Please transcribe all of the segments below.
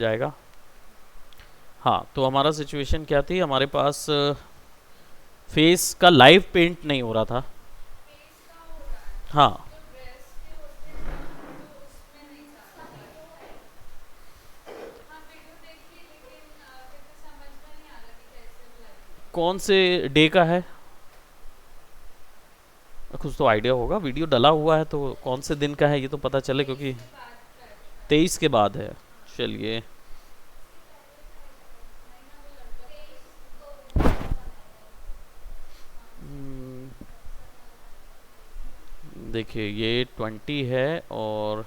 जाएगा। हाँ, तो हमारा सिचुएशन क्या थी, हमारे पास फेस का लाइव पेंट नहीं हो रहा था। हाँ, कौन से डे का है? कुछ तो आइडिया होगा, वीडियो डला हुआ है तो कौन से दिन का है ये तो पता चले, क्योंकि 23 के बाद है। चलिए, देखिए ये 20 है, और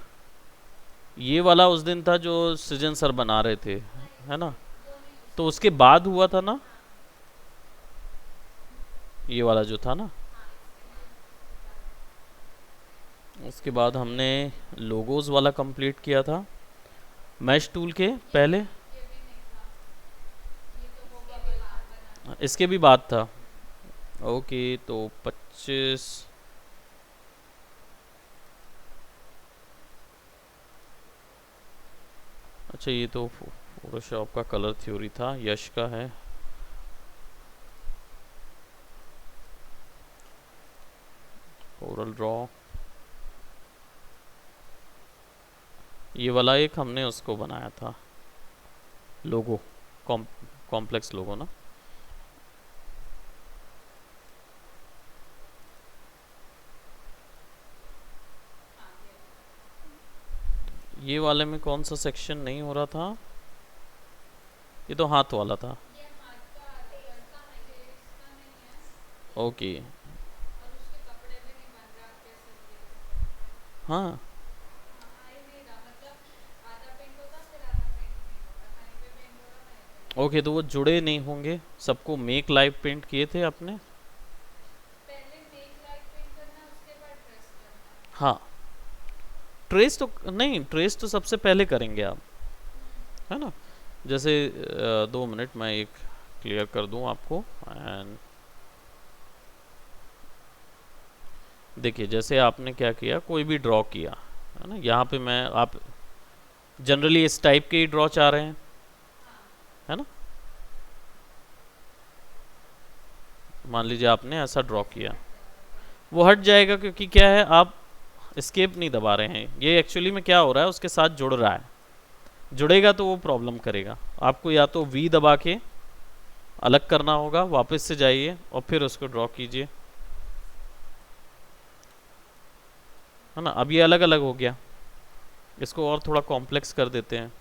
ये वाला उस दिन था जो सृजन सर बना रहे थे, है ना? तो उसके बाद हुआ था ना, ये वाला जो था ना, उसके बाद हमने लोगोज वाला कंप्लीट किया था मैश टूल के पहले। इसके भी बाद था। ओके, तो 25। अच्छा, ये तो फोटोशॉप का कलर थ्योरी था, यश का है। ओरल ड्रॉ, ये वाला एक हमने उसको बनाया था, लोगो, कॉम्प्लेक्स लोगो ना। ये वाले में कौन सा सेक्शन नहीं हो रहा था? ये तो हाथ वाला था। ओके। हाँ। ओके, तो वो जुड़े नहीं होंगे, सबको मेक लाइव पेंट किए थे आपने? हाँ, ट्रेस तो नहीं, ट्रेस तो सबसे पहले करेंगे आप, है ना? जैसे 2 मिनट मैं एक क्लियर कर दूं आपको। एंड देखिए, जैसे आपने क्या किया, कोई भी ड्रॉ किया, है ना? यहाँ पे मैं, आप जनरली इस टाइप के ही ड्रॉ चाह रहे हैं, है ना? मान लीजिए आपने ऐसा ड्रॉ किया, वो हट जाएगा, क्योंकि क्या है, आप एस्केप नहीं दबा रहे हैं। ये एक्चुअली में क्या हो रहा है, उसके साथ जुड़ रहा है। जुड़ेगा तो वो प्रॉब्लम करेगा। आपको या तो वी दबा के अलग करना होगा, वापस से जाइए और फिर उसको ड्रॉ कीजिए, है ना? अब ये अलग अलग हो गया, इसको और थोड़ा कॉम्प्लेक्स कर देते हैं।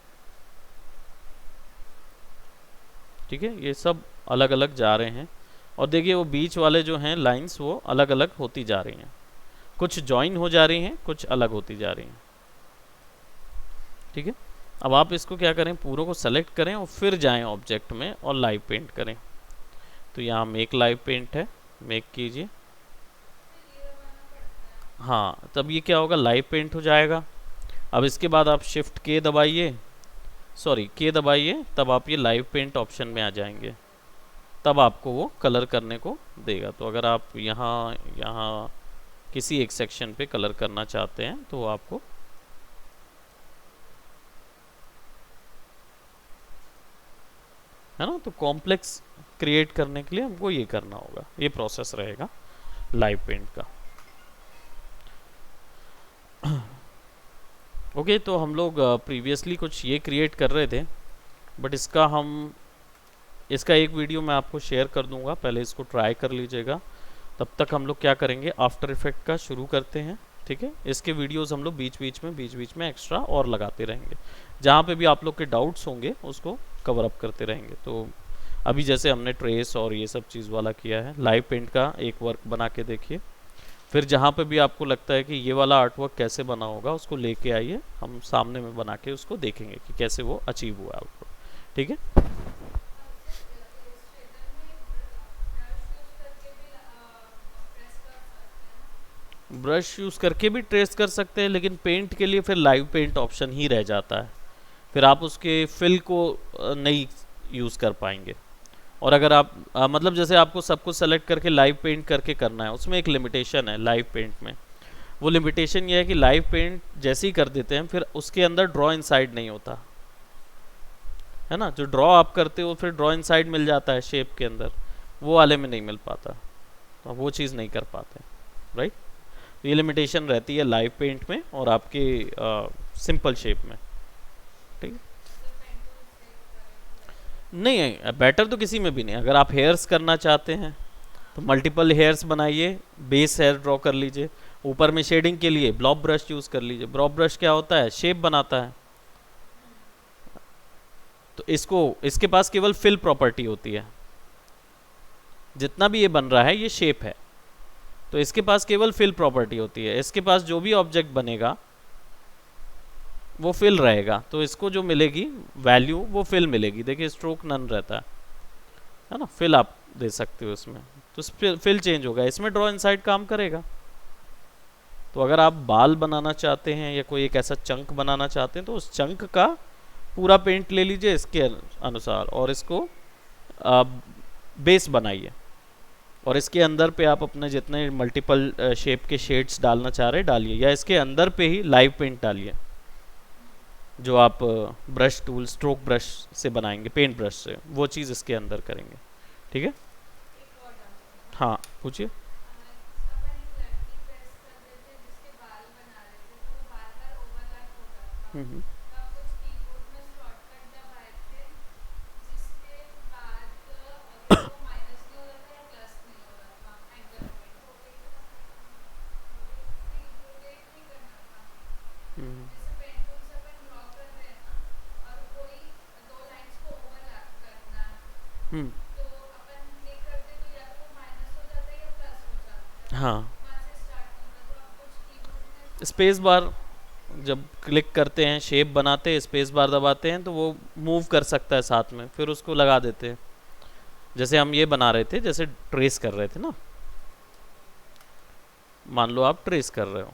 ठीक है, ये सब अलग अलग जा रहे हैं। और देखिए, वो बीच वाले जो हैं लाइंस, वो अलग अलग होती जा रही हैं, कुछ ज्वाइन हो जा रही हैं, कुछ अलग होती जा रही हैं। ठीक है, अब आप इसको क्या करें, पूरों को सेलेक्ट करें और फिर जाएं ऑब्जेक्ट में और लाइव पेंट करें। तो यहाँ मेक लाइव पेंट है, मेक कीजिए। हाँ, तब ये क्या होगा, लाइव पेंट हो जाएगा। अब इसके बाद आप शिफ्ट के दबाइए, सॉरी के दबाइए, तब आप ये लाइव पेंट ऑप्शन में आ जाएंगे। तब आपको वो कलर करने को देगा। तो अगर आप यहाँ यहाँ किसी एक सेक्शन पे कलर करना चाहते हैं तो आपको, है ना, तो कॉम्प्लेक्स क्रिएट करने के लिए हमको ये करना होगा, ये प्रोसेस रहेगा लाइव पेंट का। ओके, तो हम लोग प्रीवियसली कुछ ये क्रिएट कर रहे थे, बट इसका एक वीडियो मैं आपको शेयर कर दूंगा, पहले इसको ट्राई कर लीजिएगा। तब तक हम लोग क्या करेंगे, आफ्टर इफेक्ट का शुरू करते हैं। ठीक है, इसके वीडियोस हम लोग बीच बीच में एक्स्ट्रा और लगाते रहेंगे, जहाँ पे भी आप लोग के डाउट्स होंगे उसको कवर अप करते रहेंगे। तो अभी जैसे हमने ट्रेस और ये सब चीज़ वाला किया है, लाइव पेंट का एक वर्क बना के देखिए। फिर जहाँ पे भी आपको लगता है कि ये वाला आर्ट वर्क कैसे बना होगा, उसको लेके आइए, हम सामने में बना के उसको देखेंगे कि कैसे वो अचीव हुआ आउटपुट। ठीक है, ब्रश यूज़ करके भी ट्रेस कर सकते हैं, लेकिन पेंट के लिए फिर लाइव पेंट ऑप्शन ही रह जाता है, फिर आप उसके फिल को नहीं यूज़ कर पाएंगे। और अगर आप मतलब जैसे आपको सब कुछ सेलेक्ट करके लाइव पेंट करके करना है, उसमें एक लिमिटेशन है लाइव पेंट में। वो लिमिटेशन ये है कि लाइव पेंट जैसे ही कर देते हैं, फिर उसके अंदर ड्रॉ इनसाइड नहीं होता। है ना, जो ड्रॉ आप करते हो फिर ड्रॉ इनसाइड मिल जाता है शेप के अंदर, वो वाले में नहीं मिल पाता, तो वो चीज़ नहीं कर पाते, राइट। ये लिमिटेशन रहती है लाइव पेंट में और आपके सिंपल शेप में, ठीक। नहीं, बेटर तो किसी में भी नहीं। अगर आप हेयर्स करना चाहते हैं तो मल्टीपल हेयर्स बनाइए, बेस हेयर ड्रॉ कर लीजिए, ऊपर में शेडिंग के लिए ब्लॉब ब्रश यूज़ कर लीजिए। ब्लॉब ब्रश क्या होता है, शेप बनाता है, तो इसके पास केवल फिल प्रॉपर्टी होती है। जितना भी ये बन रहा है ये शेप है, तो इसके पास केवल फिल प्रॉपर्टी होती है। इसके पास जो भी ऑब्जेक्ट बनेगा वो फिल रहेगा, तो इसको जो मिलेगी वैल्यू वो फिल मिलेगी। देखिए स्ट्रोक नन रहता है ना, फिल आप दे सकते हो इसमें, तो फिल चेंज होगा, इसमें ड्रॉ इनसाइड काम करेगा। तो अगर आप बाल बनाना चाहते हैं या कोई एक ऐसा चंक बनाना चाहते हैं तो उस चंक का पूरा पेंट ले लीजिए इसके अनुसार और इसको बेस बनाइए, और इसके अंदर पे आप अपने जितने मल्टीपल शेप के शेड्स डालना चाह रहे हैं डालिए, या इसके अंदर पे ही लाइव पेंट डालिए जो आप ब्रश टूल स्ट्रोक ब्रश से बनाएंगे, पेंट ब्रश से, वो चीज़ इसके अंदर करेंगे, ठीक है। हाँ पूछिए। हम्म। हम्म। हम्म। हाँ, स्पेस बार जब क्लिक करते हैं, शेप बनाते हैं, स्पेस बार दबाते हैं तो वो मूव कर सकता है साथ में, फिर उसको लगा देते हैं। जैसे हम ये बना रहे थे, जैसे ट्रेस कर रहे थे ना, मान लो आप ट्रेस कर रहे हो,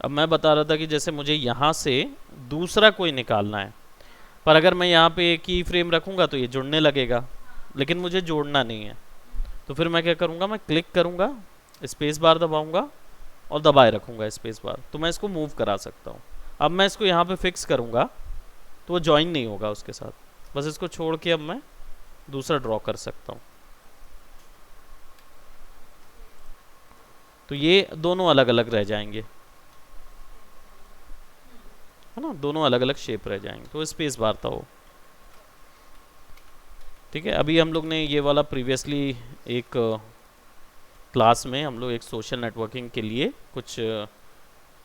अब मैं बता रहा था कि जैसे मुझे यहाँ से दूसरा कोई निकालना है, पर अगर मैं यहाँ पे की फ्रेम रखूँगा तो ये जुड़ने लगेगा, लेकिन मुझे जोड़ना नहीं है। तो फिर मैं क्या करूँगा, मैं क्लिक करूँगा, स्पेस बार दबाऊँगा और दबाए रखूँगा स्पेस बार, तो मैं इसको मूव करा सकता हूँ। अब मैं इसको यहाँ पे फिक्स करूँगा तो वो ज्वाइन नहीं होगा उसके साथ, बस इसको छोड़ के अब मैं दूसरा ड्रॉ कर सकता हूँ। तो ये दोनों अलग अलग रह जाएंगे, है ना, दोनों अलग अलग शेप रह जाएंगे, तो स्पेस बार था वो, ठीक है। अभी हम लोग ने ये वाला प्रीवियसली एक क्लास में हम लोग एक सोशल नेटवर्किंग के लिए कुछ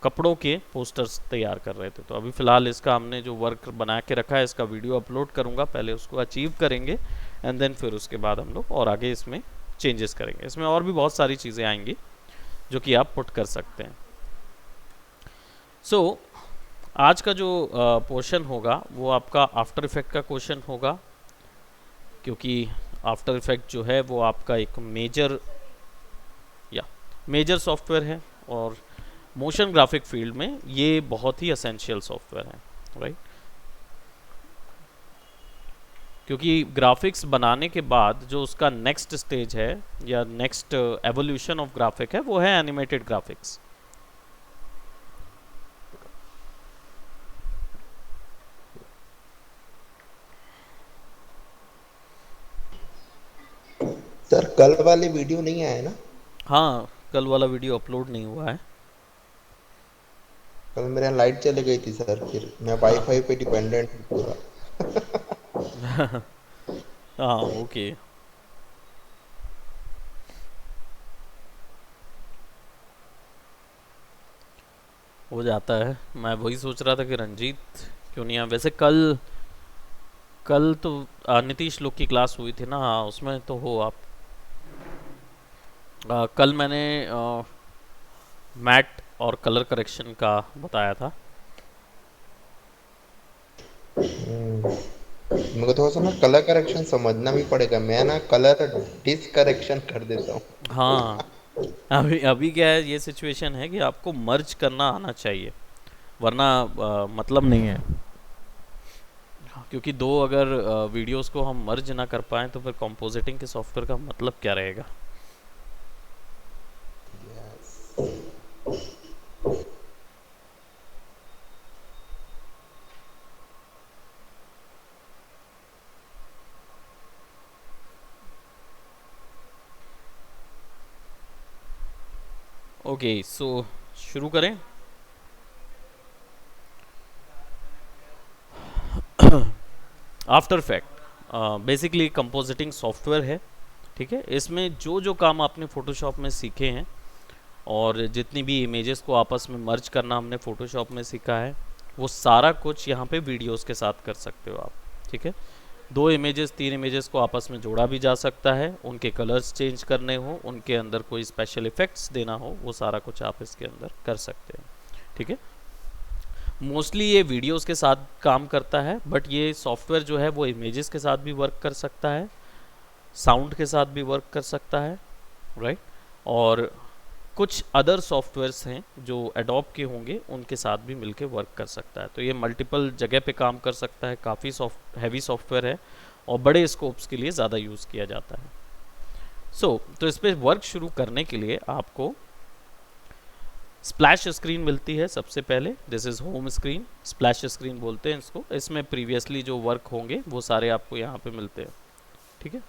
कपड़ों के पोस्टर्स तैयार कर रहे थे, तो अभी फ़िलहाल इसका हमने जो वर्क बना के रखा है इसका वीडियो अपलोड करूँगा, पहले उसको अचीव करेंगे एंड देन फिर उसके बाद हम लोग और आगे इसमें चेंजेस करेंगे। इसमें और भी बहुत सारी चीज़ें आएंगी जो कि आप पुट कर सकते हैं। सो आज का जो पोर्शन होगा वो आपका आफ्टर इफेक्ट का क्वेश्चन होगा, क्योंकि आफ्टर इफेक्ट जो है वो आपका एक मेजर सॉफ्टवेयर है और मोशन ग्राफिक फील्ड में ये बहुत ही एसेंशियल सॉफ्टवेयर है, राइट। क्योंकि ग्राफिक्स बनाने के बाद जो उसका नेक्स्ट स्टेज है या नेक्स्ट एवोल्यूशन ऑफ ग्राफिक है वो है एनिमेटेड ग्राफिक्स। सर कल वाली वीडियो नहीं आया ना? हाँ, कल वाला वीडियो अपलोड नहीं हुआ है। कल मेरे यहाँ लाइट चली गई थी सर, फिर मैं हाँ। वाईफाई पे डिपेंडेंट हूँ पूरा। हाँ ओके। हो जाता है। मैं वही सोच रहा था कि रंजीत क्यों नहीं आया। वैसे कल कल तो नीतीश लोग की क्लास हुई थी ना, हाँ उसमें तो हो आप। कल मैंने मैट और कलर करेक्शन का बताया था। मेरे को थोड़ा सा ना कलर करेक्शन समझना भी पड़ेगा, मैं ना कलर डिसकरेक्शन कर देता हूँ। हाँ, अभी अभी क्या है, ये सिचुएशन है कि आपको मर्ज करना आना चाहिए, वरना मतलब नहीं है। क्योंकि दो अगर वीडियोस को हम मर्ज ना कर पाएँ तो फिर कंपोजिटिंग के सॉफ्टवेयर का मतलब क्या रहेगा। ओके सो शुरू करें। After effect basically compositing software है, ठीक है। इसमें जो जो काम आपने फ़ोटोशॉप में सीखे हैं और जितनी भी इमेजेस को आपस में मर्ज करना हमने फ़ोटोशॉप में सीखा है, वो सारा कुछ यहाँ पे वीडियोस के साथ कर सकते हो आप, ठीक है। 2 इमेजेस 3 इमेजेस को आपस में जोड़ा भी जा सकता है, उनके कलर्स चेंज करने हो, उनके अंदर कोई स्पेशल इफ़ेक्ट्स देना हो, वो सारा कुछ आप इसके अंदर कर सकते हैं, ठीक है। मोस्टली ये वीडियोस के साथ काम करता है, बट ये सॉफ्टवेयर जो है वो इमेजेस के साथ भी वर्क कर सकता है, साउंड के साथ भी वर्क कर सकता है, राइट। और कुछ अदर सॉफ्टवेयर्स हैं जो एडोब के होंगे, उनके साथ भी मिलके वर्क कर सकता है। तो ये मल्टीपल जगह पे काम कर सकता है, काफ़ी हैवी सॉफ्टवेयर है और बड़े स्कोप्स के लिए ज़्यादा यूज़ किया जाता है। तो इस पर वर्क शुरू करने के लिए आपको स्प्लैश स्क्रीन मिलती है सबसे पहले। This is home screen, splash screen बोलते हैं इसको। इसमें प्रीवियसली जो वर्क होंगे वो सारे आपको यहाँ पे मिलते हैं, ठीक है।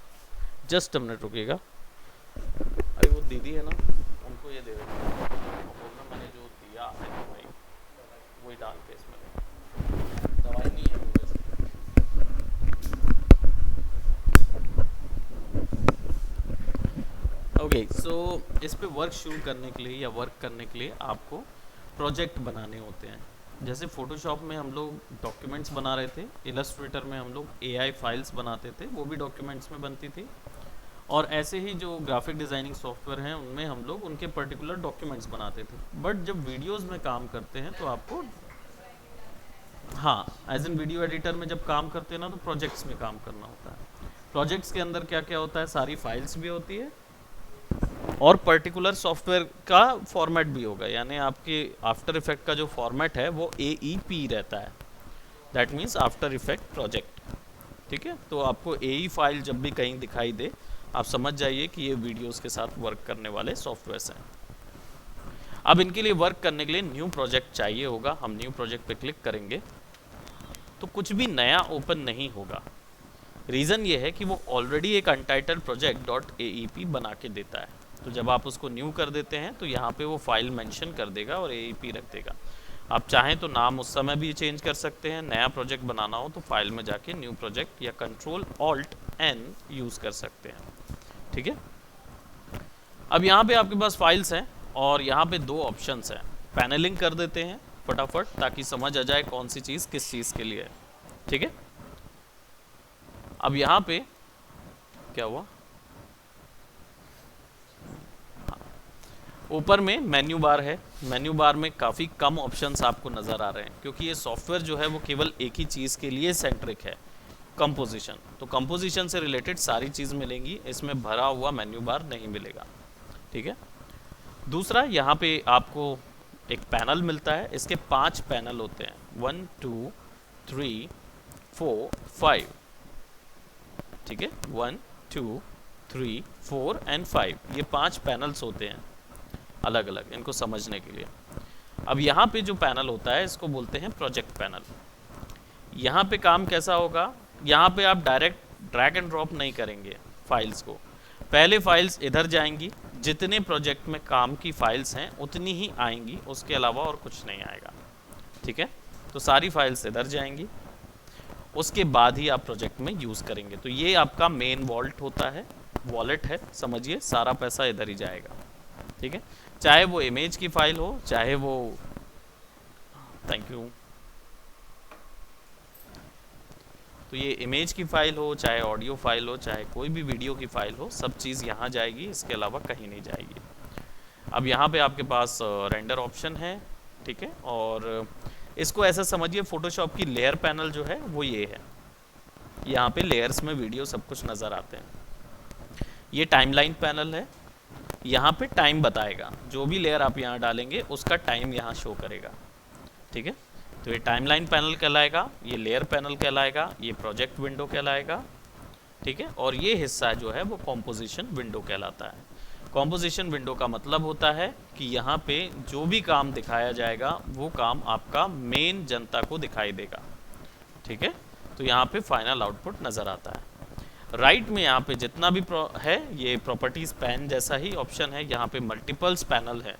जस्ट अ मिनट रुकिएगा। अरे वो दीदी है ना, उनको ये दे देंगे, बोलना मैंने जो दिया है भाई वही डाल के इसमें, दवाई नहीं है वो वैसे। ओके सो इस पे वर्क शुरू करने के लिए या वर्क करने के लिए आपको प्रोजेक्ट बनाने होते हैं। जैसे फ़ोटोशॉप में हम लोग डॉक्यूमेंट्स बना रहे थे, इलस्ट्रेटर में हम लोग एआई फाइल्स बनाते थे, वो भी डॉक्यूमेंट्स में बनती थी। और ऐसे ही जो ग्राफिक डिज़ाइनिंग सॉफ्टवेयर हैं उनमें हम लोग उनके पर्टिकुलर डॉक्यूमेंट्स बनाते थे। बट जब वीडियोस में काम करते हैं तो आपको, हाँ, एज एन वीडियो एडिटर में जब काम करते हैं ना तो प्रोजेक्ट्स में काम करना होता है। प्रोजेक्ट्स के अंदर क्या क्या होता है, सारी फाइल्स भी होती है और पर्टिकुलर सॉफ्टवेयर का फॉर्मेट भी होगा। यानी आपके आफ्टर इफेक्ट का जो फॉर्मेट है वो AEP रहता है, that means after effect project, ठीक है। तो आपको AE फाइल जब भी कहीं दिखाई दे, आप समझ जाइए कि ये वीडियोस के साथ वर्क करने वाले सॉफ्टवेयर्स हैं। अब इनके लिए वर्क करने के लिए न्यू प्रोजेक्ट चाहिए होगा। हम न्यू प्रोजेक्ट पे क्लिक करेंगे तो कुछ भी नया ओपन नहीं होगा। रीज़न ये है कि वो ऑलरेडी एक अनटाइटल्ड प्रोजेक्ट .aep बना के देता है। तो जब आप उसको न्यू कर देते हैं तो यहाँ पे वो फाइल मेंशन कर देगा और AEP रख देगा। आप चाहें तो नाम उस समय भी चेंज कर सकते हैं। नया प्रोजेक्ट बनाना हो तो फाइल में जाके न्यू प्रोजेक्ट या Ctrl+Alt+N यूज़ कर सकते हैं, ठीक है। अब यहाँ पे आपके पास फाइल्स हैं और यहाँ पे 2 ऑप्शंस हैं। पैनलिंग कर देते हैं फटाफट ताकि समझ आ जाए कौन सी चीज़ किस चीज़ के लिए है, ठीक है। अब यहाँ पे क्या हुआ, ऊपर में मेन्यू बार है। मेन्यू बार में काफ़ी कम ऑप्शंस आपको नज़र आ रहे हैं क्योंकि ये सॉफ्टवेयर जो है वो केवल एक ही चीज़ के लिए सेंट्रिक है, कंपोजिशन। तो कंपोजिशन से रिलेटेड सारी चीज़ मिलेंगी, इसमें भरा हुआ मेन्यू बार नहीं मिलेगा, ठीक है। दूसरा, यहाँ पे आपको एक पैनल मिलता है। इसके 5 पैनल होते हैं, 1 2 3 4 5, ठीक है। 1 2 3 4 एंड 5, ये 5 पैनल्स होते हैं अलग अलग, इनको समझने के लिए। अब यहाँ पे जो पैनल होता है इसको बोलते हैं प्रोजेक्ट पैनल। यहाँ पे काम कैसा होगा, यहाँ पे आप डायरेक्ट ड्रैग एंड ड्रॉप नहीं करेंगे फाइल्स को। पहले फाइल्स इधर जाएंगी, जितने प्रोजेक्ट में काम की फाइल्स हैं उतनी ही आएंगी, उसके अलावा और कुछ नहीं आएगा, ठीक है। तो सारी फाइल्स इधर जाएंगी, उसके बाद ही आप प्रोजेक्ट में यूज़ करेंगे। तो ये आपका मेन वॉल्ट होता है, वॉलेट है, समझिए। सारा पैसा इधर ही जाएगा, ठीक है। चाहे वो इमेज की फाइल हो, चाहे वो, थैंक यू, तो ये इमेज की फ़ाइल हो, चाहे ऑडियो फाइल हो, चाहे कोई भी वीडियो की फ़ाइल हो, सब चीज़ यहाँ जाएगी, इसके अलावा कहीं नहीं जाएगी। अब यहाँ पे आपके पास रेंडर ऑप्शन है, ठीक है। और इसको ऐसा समझिए, फ़ोटोशॉप की लेयर पैनल जो है वो ये है। यहाँ पे लेयर्स में वीडियो सब कुछ नज़र आते हैं। ये टाइमलाइन पैनल है, यहाँ पे टाइम बताएगा, जो भी लेयर आप यहाँ डालेंगे उसका टाइम यहाँ शो करेगा, ठीक है। तो ये टाइमलाइन पैनल कहलाएगा, ये लेयर पैनल कहलाएगा, ये प्रोजेक्ट विंडो कहलाएगा, ठीक है। और ये हिस्सा जो है वो कॉम्पोजिशन विंडो कहलाता है। कॉम्पोजिशन विंडो का मतलब होता है कि यहाँ पे जो भी काम दिखाया जाएगा वो काम आपका मेन जनता को दिखाई देगा, ठीक है। तो यहाँ पे फाइनल आउटपुट नज़र आता है। राइट में यहाँ पे जितना भी है ये प्रॉपर्टीज़ पैन जैसा ही ऑप्शन है। यहाँ पे मल्टीपल्स पैनल है,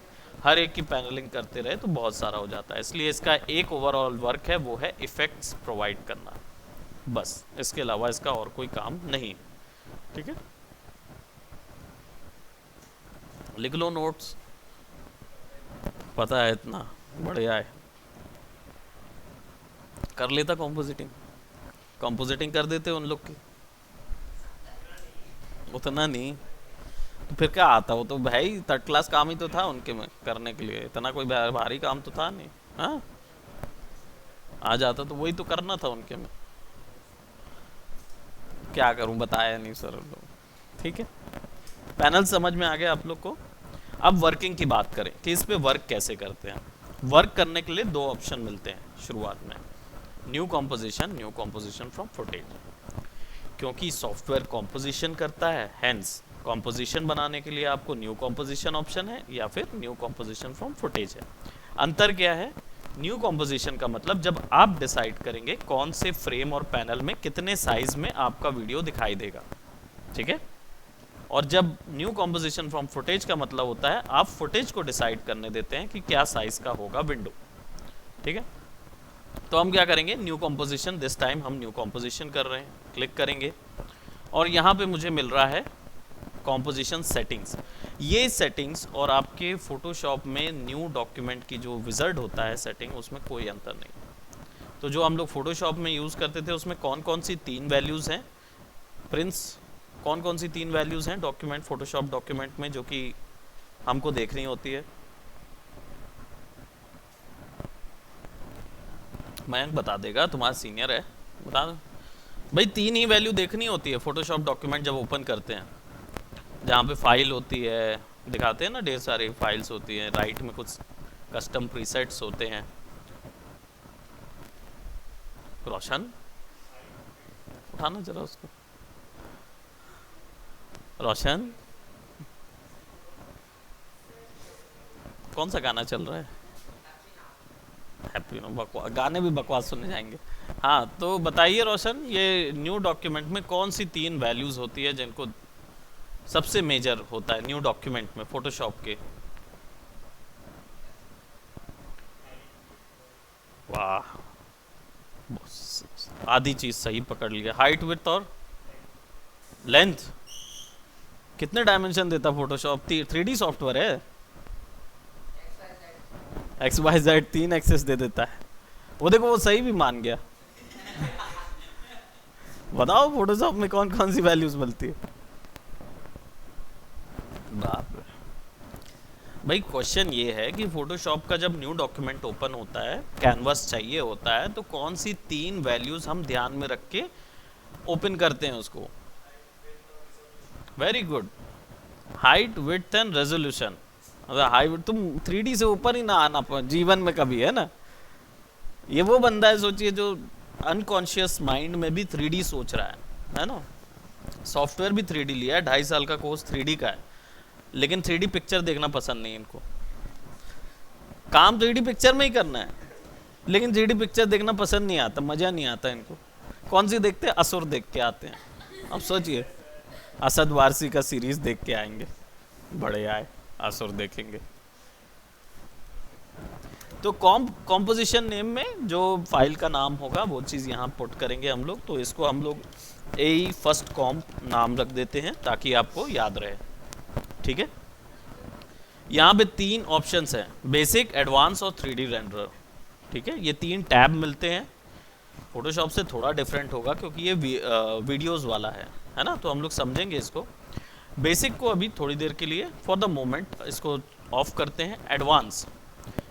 हर एक की पैनलिंग करते रहे तो बहुत सारा हो जाता है, इसलिए इसका एक ओवरऑल वर्क है वो है इफेक्ट्स प्रोवाइड करना, बस इसके अलावा इसका और कोई काम नहीं। ठीक है, लिख लो नोट्स, पता है इतना बढ़िया है। कर लेता कंपोजिटिंग कर देते उन लोग की, उतना नहीं तो फिर क्या आता, वो तो भाई थर्ड क्लास काम ही तो था उनके में करने के लिए, इतना कोई भारी काम तो था नहीं। हाँ, आ जाता तो वही तो करना था उनके में, क्या करूं बताया नहीं सर लोग। ठीक है, पैनल समझ में आ गया आप लोग को। अब वर्किंग की बात करें कि इस पे वर्क कैसे करते हैं। वर्क करने के लिए दो ऑप्शन मिलते हैं शुरुआत में, न्यू कॉम्पोजिशन फ्रॉम फुटेज, क्योंकि सॉफ्टवेयर कॉम्पोजिशन करता है, हेंस कॉम्पोजिशन बनाने के लिए आपको न्यू कॉम्पोजिशन ऑप्शन है या फिर न्यू कॉम्पोजिशन फ्रॉम फुटेज है। अंतर क्या है, न्यू कॉम्पोजिशन का मतलब जब आप डिसाइड करेंगे कौन से फ्रेम और पैनल में कितने साइज में आपका वीडियो दिखाई देगा। ठीक है, और जब न्यू कॉम्पोजिशन फ्रॉम फुटेज का मतलब होता है आप फुटेज को डिसाइड करने देते हैं कि क्या साइज का होगा विंडो। ठीक है, तो हम क्या करेंगे, न्यू कॉम्पोजिशन, दिस टाइम हम न्यू कॉम्पोजिशन कर रहे हैं, क्लिक करेंगे और यहाँ पे मुझे मिल रहा है कॉम्पोजिशन सेटिंग्स। ये सेटिंग्स और आपके फोटोशॉप में न्यू डॉक्यूमेंट की जो विजर्ड होता है सेटिंग, उसमें कोई अंतर नहीं। तो जो हम लोग फोटोशॉप में यूज़ करते थे उसमें कौन कौन सी तीन वैल्यूज़ हैं प्रिंस, कौन कौन सी तीन वैल्यूज़ हैं डॉक्यूमेंट, फोटोशॉप डॉक्यूमेंट में जो कि हमको देखनी होती है। मयंक बता देगा, तुम्हारा सीनियर है, बता दो भाई। तीन ही वैल्यू देखनी होती है फोटोशॉप डॉक्यूमेंट जब ओपन करते हैं, जहाँ पे फाइल होती है, दिखाते हैं ना ढेर सारी फाइल्स होती हैं, राइट में कुछ कस्टम प्रीसेट्स होते हैं। रोशन उठाना जरा उसको, रोशन कौन सा गाना चल रहा है, हैप्पी बकवास, गाने भी बकवास सुनने जाएंगे। हाँ तो बताइए रोशन, ये न्यू डॉक्यूमेंट में कौन सी तीन वैल्यूज होती है जिनको सबसे मेजर होता है न्यू डॉक्यूमेंट में फोटोशॉप के। वाह, आधी चीज सही पकड़ लिया, हाइट विड्थ और लेंथ। कितने डायमेंशन देता फोटोशॉप, 3D सॉफ्टवेयर है, XYZ 3 एक्सेस दे देता है। वो देखो वो सही भी मान गया। बताओ फोटोशॉप में कौन कौन सी वैल्यूज मिलती है। बाप रे भाई, क्वेश्चन ये है कि फोटोशॉप का जब न्यू डॉक्यूमेंट ओपन होता है, कैनवस चाहिए होता है, तो कौन सी तीन वैल्यूज हम ध्यान में रख के ओपन करते हैं उसको। Very good, height width and resolution. Height, तुम 3D से ऊपर ही ना आना जीवन में कभी, है ना। ये वो बंदा है सोचिए जो अनकॉन्शियस माइंड में भी 3D सोच रहा है ना। सॉफ्टवेयर भी 3D लिया है, 2.5 साल का कोर्स 3D का है, लेकिन 3D पिक्चर देखना पसंद नहीं इनको। काम 3D पिक्चर में ही करना है, लेकिन 3D पिक्चर देखना पसंद नहीं आता, मजा नहीं आता इनको। कौन सी देखते हैं, असुर देख के आते हैं। अब सोचिए असद वारसी का सीरीज देख के आएंगे, बड़े आए, असुर देखेंगे। तो कॉम्पोजिशन नेम में जो फाइल का नाम होगा वो चीज़ यहाँ पुट करेंगे हम लोग। तो इसको हम लोग ए फर्स्ट कॉम्प नाम रख देते हैं ताकि आपको याद रहे। ठीक है, यहाँ पे तीन ऑप्शंस हैं, बेसिक, एडवांस और 3D रेंडर। ठीक है, ये तीन टैब मिलते हैं। फोटोशॉप से थोड़ा डिफरेंट होगा क्योंकि ये वीडियोस वाला है ना, तो हम लोग समझेंगे इसको। बेसिक को अभी थोड़ी देर के लिए फॉर द मोमेंट इसको ऑफ करते हैं। एडवांस,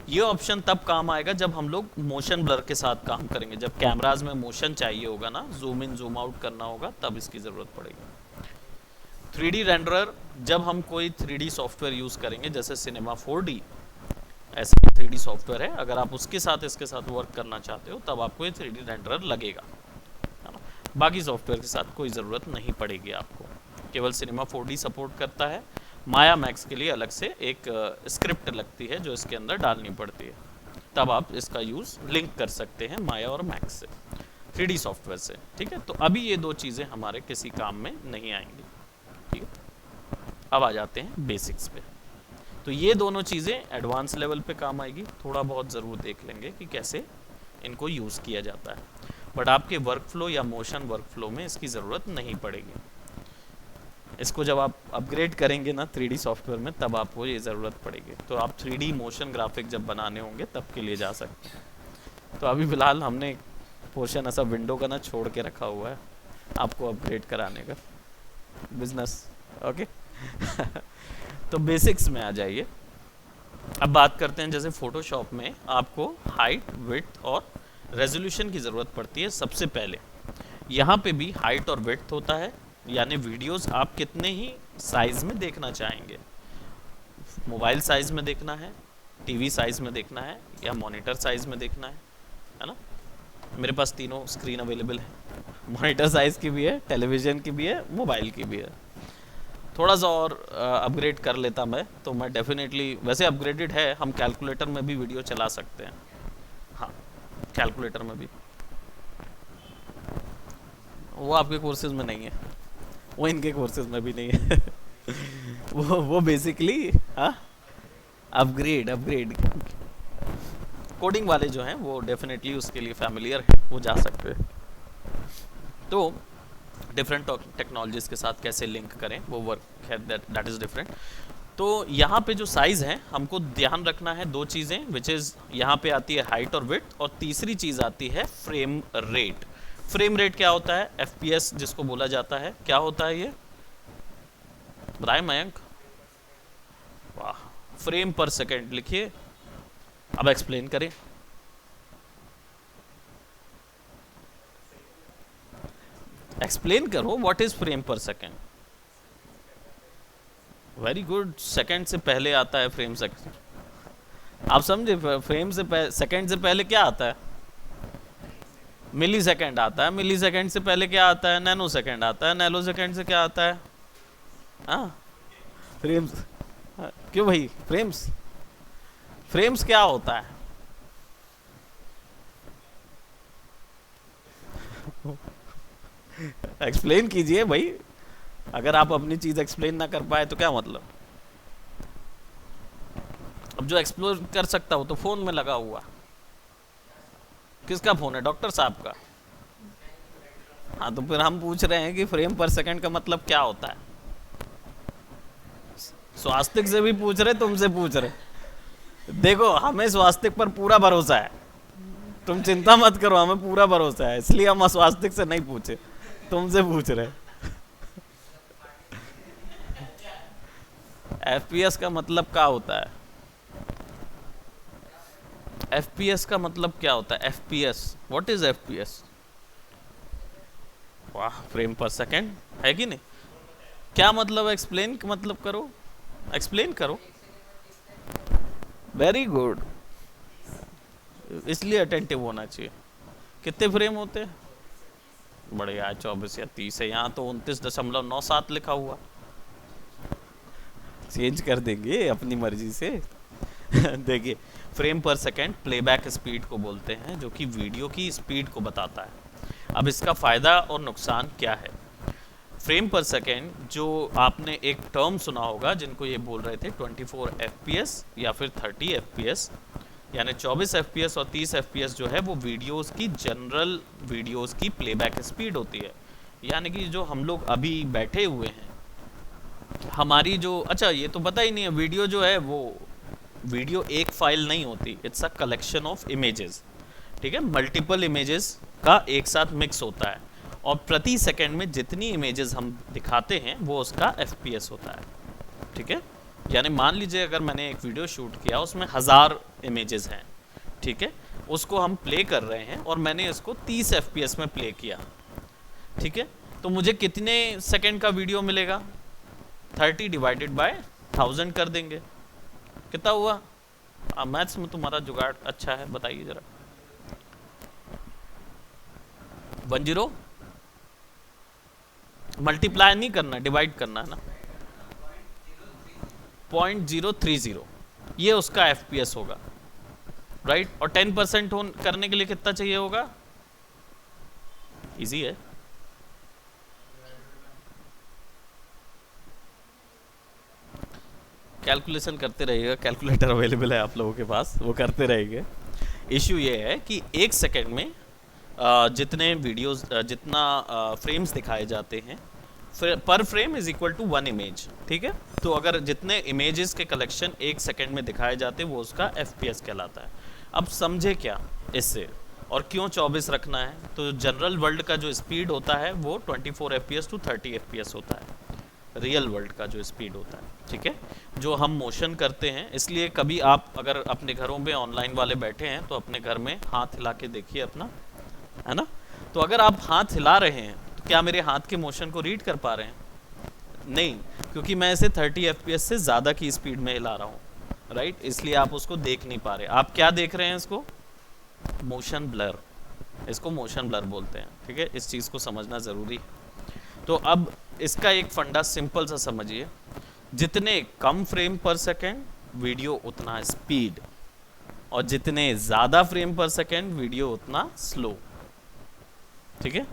ये ऑप्शन तब काम आएगा जब हम लोग मोशन ब्लर के साथ काम करेंगे, जब कैमराज में मोशन चाहिए होगा ना, जूम इन जूम आउट करना होगा, तब इसकी ज़रूरत पड़ेगी। 3D रेंडरर, जब हम कोई 3D सॉफ्टवेयर यूज़ करेंगे, जैसे सिनेमा 4D ऐसा 3D सॉफ्टवेयर है, अगर आप उसके साथ इसके साथ वर्क करना चाहते हो तब आपको ये 3D रेंडरर लगेगा, है ना। बाकी सॉफ्टवेयर के साथ कोई ज़रूरत नहीं पड़ेगी आपको, केवल सिनेमा 4D सपोर्ट करता है। माया मैक्स के लिए अलग से एक स्क्रिप्ट लगती है जो इसके अंदर डालनी पड़ती है, तब आप इसका यूज़ लिंक कर सकते हैं माया और मैक्स से, 3D सॉफ्टवेयर से। ठीक है, तो अभी ये दो चीज़ें हमारे किसी काम में नहीं आएंगी। ठीक है, अब आ जाते हैं बेसिक्स पे। तो तो ये दोनों चीज़ें एडवांस लेवल पे काम आएगी, थोड़ा बहुत ज़रूर देख लेंगे कि कैसे इनको यूज़ किया जाता है, बट आपके वर्कफ्लो या मोशन वर्कफ्लो में इसकी ज़रूरत नहीं पड़ेगी। इसको जब आप अपग्रेड करेंगे ना 3D सॉफ्टवेयर में, तब आपको ये ज़रूरत पड़ेगी। तो आप 3D मोशन ग्राफिक जब बनाने होंगे तब के लिए जा सकते हैं। तो अभी फ़िलहाल हमने पोर्शन ऐसा विंडो का ना छोड़ के रखा हुआ है आपको अपग्रेड कराने का, बिजनेस। ओके तो बेसिक्स में आ जाइए। अब बात करते हैं, जैसे फोटोशॉप में आपको हाइट, विड्थ और रेजोल्यूशन की ज़रूरत पड़ती है सबसे पहले। यहाँ पे भी हाइट और विड्थ होता है, यानी वीडियोस आप कितने ही साइज़ में देखना चाहेंगे। मोबाइल साइज़ में देखना है, टीवी साइज़ में देखना है, या मॉनिटर साइज़ में देखना है ना। मेरे पास तीनों स्क्रीन अवेलेबल है, मॉनिटर साइज़ की भी है, टेलीविज़न की भी है, मोबाइल की भी है। थोड़ा सा और अपग्रेड कर लेता मैं तो मैं डेफिनेटली, वैसे अपग्रेडेड है, हम कैलकुलेटर में भी वीडियो चला सकते हैं। हाँ, कैलकुलेटर में भी, वो आपके कोर्सेज में नहीं है, वो इनके कोर्सेज में भी नहीं है वो बेसिकली हाँ अपग्रेड कोडिंग वाले जो हैं वो डेफिनेटली उसके लिए फैमिलियर है, वो जा सकते हैं। तो डिफरेंट टेक्नोलॉजीज के साथ कैसे लिंक करें वो वर्क है, दैट इज़ डिफरेंट। तो यहाँ पे जो साइज़ है हमको ध्यान रखना है दो चीज़ें, विच इज़ यहाँ पे आती है हाइट और विड्थ, और तीसरी चीज़ आती है फ्रेम रेट। फ्रेम रेट क्या होता है? FPS जिसको बोला जाता है। क्या होता है ये बताए मयंक? वाह, फ्रेम पर सेकेंड लिखिए, अब एक्सप्लेन करें। एक्सप्लेन करो, व्हाट इज फ्रेम पर सेकेंड? वेरी गुड, सेकेंड से पहले आता है फ्रेम सेकेंड। आप समझे, फ्रेम से सेकेंड से पहले क्या आता है? मिली सेकेंड आता है। मिली सेकेंड से पहले क्या आता है? नैनो सेकेंड आता है। नैनो सेकेंड से क्या आता है? हाँ, फ्रेम्स। क्यों भाई? फ्रेम्स क्या होता है? एक्सप्लेन कीजिए भाई, अगर आप अपनी चीज एक्सप्लेन ना कर पाए तो क्या मतलब? अब जो एक्सप्लोर कर सकता हो तो फोन में लगा हुआ। किसका फोन है? डॉक्टर साहब का। हाँ, तो फिर हम पूछ रहे हैं कि फ्रेम पर सेकंड का मतलब क्या होता है। स्वास्तिक से भी पूछ रहे, तुमसे पूछ रहे। देखो, हमें स्वास्तिक पर पूरा भरोसा है, तुम चिंता मत करो, हमें पूरा भरोसा है, इसलिए हम स्वास्तिक से नहीं पूछे, तुमसे पूछ रहे। FPS का मतलब क्या होता है? FPS का मतलब क्या होता है? FPS, what is FPS? वाह, फ्रेम पर सेकंड है कि नहीं? क्या मतलब? एक्सप्लेन मतलब करो, एक्सप्लेन करो। वेरी गुड, इसलिए अटेंटिव होना चाहिए। कितने फ्रेम होते हैं? बढ़िया, 24 या 30 है। यहाँ तो 29.97 लिखा हुआ, चेंज कर देंगे अपनी मर्जी से देखिए, फ्रेम पर सेकंड प्लेबैक स्पीड को बोलते हैं, जो कि वीडियो की स्पीड को बताता है। अब इसका फ़ायदा और नुकसान क्या है? फ्रेम पर सेकेंड जो आपने एक टर्म सुना होगा, जिनको ये बोल रहे थे 24 FPS या फिर 30 FPS, यानी 24 FPS और 30 FPS जो है वो वीडियोस की, जनरल वीडियोस की प्लेबैक स्पीड होती है। यानी कि जो हम लोग अभी बैठे हुए हैं, हमारी जो, अच्छा ये तो पता ही नहीं है, वीडियो जो है वो वीडियो एक फाइल नहीं होती, it's a collection of images. ठीक है, मल्टीपल इमेजेस का एक साथ मिक्स होता है, और प्रति सेकंड में जितनी इमेजेस हम दिखाते हैं वो उसका FPS होता है। ठीक है, यानी मान लीजिए अगर मैंने एक वीडियो शूट किया, उसमें 1000 इमेजेस हैं, ठीक है, उसको हम प्ले कर रहे हैं और मैंने इसको 30 FPS में प्ले किया, ठीक है, तो मुझे कितने सेकंड का वीडियो मिलेगा? 30 डिवाइडेड बाय 1000 कर देंगे, कितना हुआ? मैथ्स में तुम्हारा जुगाड़ अच्छा है, बताइए जरा। 10 मल्टीप्लाई नहीं करना, डिवाइड करना है ना। 0.030 ये उसका FPS होगा, राइट। और 10% करने के लिए कितना चाहिए होगा? इजी है, कैलकुलेशन करते रहिएगा, कैलकुलेटर अवेलेबल है आप लोगों के पास, वो करते रहेंगे। इश्यू ये है कि एक सेकेंड में जितने वीडियोस जितना फ्रेम्स दिखाए जाते हैं, पर frame is equal to 1 image, ठीक है। तो अगर जितने इमेजेस के कलेक्शन एक सेकेंड में दिखाए जाते हैं वो उसका FPS कहलाता है। अब समझे क्या इससे, और क्यों 24 रखना है? तो जनरल वर्ल्ड का जो स्पीड होता है वो 24 FPS टू 30 FPS होता है, रियल वर्ल्ड का जो स्पीड होता है, ठीक है, जो हम मोशन करते हैं। इसलिए कभी आप अगर अपने घरों में ऑनलाइन वाले बैठे हैं तो अपने घर में हाथ हिला के देखिए अपना, है ना। तो अगर आप हाथ हिला रहे हैं तो क्या मेरे हाथ के मोशन को रीड कर पा रहे हैं? नहीं, क्योंकि मैं इसे 30 FPS से ज़्यादा की स्पीड में हिला रहा हूँ, राइट। इसलिए आप उसको देख नहीं पा रहे। आप क्या देख रहे हैं? इसको मोशन ब्लर, इसको मोशन ब्लर बोलते हैं, ठीक है। इस चीज़ को समझना ज़रूरी है। तो अब इसका एक फंडा सिंपल सा समझिए, जितने कम फ्रेम पर सेकेंड वीडियो उतना स्पीड, और जितने ज़्यादा फ्रेम पर सेकेंड वीडियो उतना स्लो, ठीक है।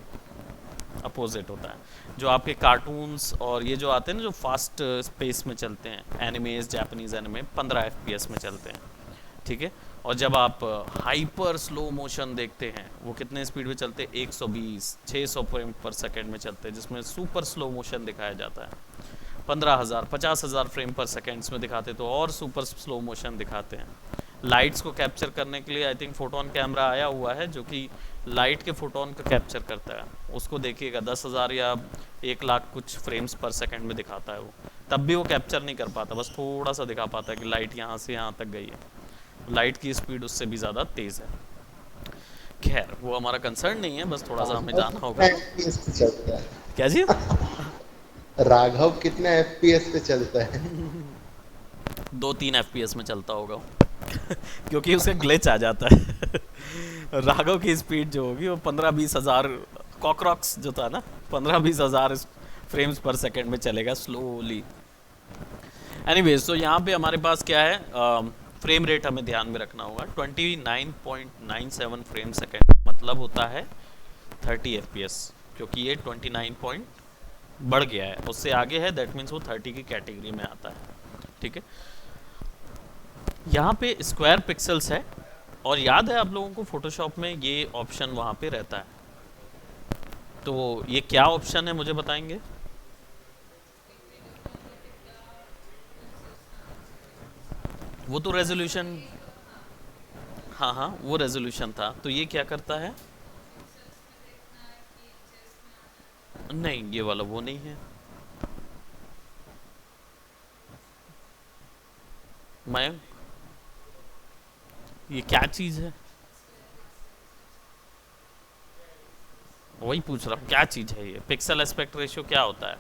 अपोजिट होता है। जो आपके कार्टून्स और ये जो आते हैं ना जो फास्ट स्पेस में चलते हैं, एनिमेज, जापानीज एनिमे 15 FPS में चलते हैं, ठीक है। और जब आप हाइपर स्लो मोशन देखते हैं वो कितने स्पीड में चलते हैं? 120 600 फ्रेम पर सेकेंड में चलते हैं, जिसमें सुपर स्लो मोशन दिखाया जाता है। 15,000 50,000 फ्रेम पर सेकेंड्स में दिखाते तो और सुपर स्लो मोशन दिखाते हैं। लाइट्स को कैप्चर करने के लिए आई थिंक फोटोन कैमरा आया हुआ है जो कि लाइट के फोटोन का कैप्चर करता है। उसको देखिएगा 10,000 या 1,00,000 कुछ फ्रेम्स पर सेकंड में दिखाता है वो, तब भी वो कैप्चर नहीं कर पाता, बस थोड़ा सा दिखा पाता है कि लाइट यहाँ से यहाँ तक गई है। लाइट की स्पीड उससे भी ज़्यादा तेज़ है। खैर वो हमारा कंसर्न नहीं है, बस थोड़ा सा हमें जानना होगा। FPS पे चलता है क्या जी? राघव कितने FPS पे चलता है? 2-3 FPS में चलता होगा क्योंकि उसका ग्लिच आ जाता है राघव की स्पीड जो होगी वो 15-20 हज़ार, कॉकरॉक्स जो था ना 15-20 हज़ार फ्रेम्स पर सेकंड में चलेगा स्लोली। एनीवेज, तो यहाँ पे हमारे पास क्या है, फ्रेम रेट हमें ध्यान में रखना होगा। 29.97 फ्रेम सेकंड मतलब होता है 30 FPS, क्योंकि ये 29 पॉइंट बढ़ गया है, उससे आगे है, दैट मीन्स वो 30 की कैटेगरी में आता है, ठीक है। यहाँ पे स्क्वायर पिक्सल्स है, और याद है आप लोगों को फोटोशॉप में ये ऑप्शन वहाँ पे रहता है। तो ये क्या ऑप्शन है मुझे बताएंगे? वो तो रेजोल्यूशन, हाँ हाँ वो रेजोल्यूशन था। तो ये क्या करता है? नहीं, ये वाला वो नहीं है। मयंक, ये क्या चीज़ है? वही पूछ रहा हूँ, क्या चीज़ है ये? पिक्सल एस्पेक्ट रेशियो क्या होता है?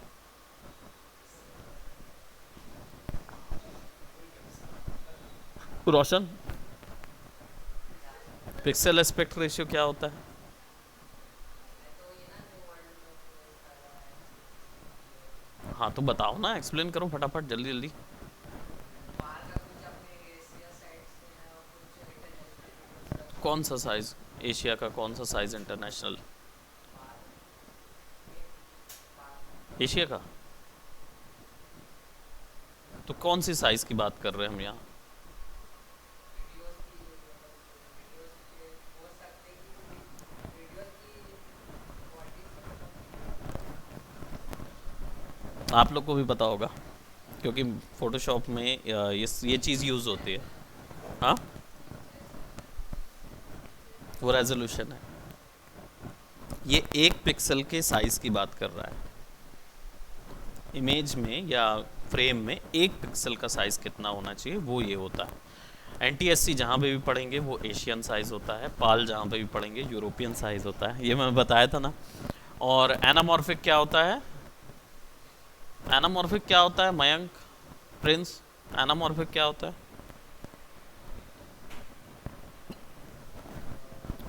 रोशन, पिक्सल एस्पेक्ट रेशियो क्या होता है? हाँ तो बताओ ना, एक्सप्लेन करो फटाफट जल्दी जल्दी। कौन सा साइज? एशिया का कौन सा साइज? इंटरनेशनल एशिया का? तो कौन सी साइज की बात कर रहे हैं हम यहाँ? आप लोग को भी पता होगा क्योंकि फोटोशॉप में ये चीज़ यूज़ होती है। हाँ, वो रेजोल्यूशन है। ये 1 पिक्सल के साइज की बात कर रहा है। इमेज में या फ्रेम में 1 पिक्सल का साइज कितना होना चाहिए वो ये होता है। NTSC जहाँ पे भी पढ़ेंगे वो एशियन साइज होता है, पाल जहाँ पे भी पढ़ेंगे यूरोपियन साइज होता है, ये मैं बताया था ना। और एनामॉर्फिक क्या होता है? एनामॉर्फिक क्या होता है मयंक, प्रिंस? एनामॉर्फिक क्या होता है?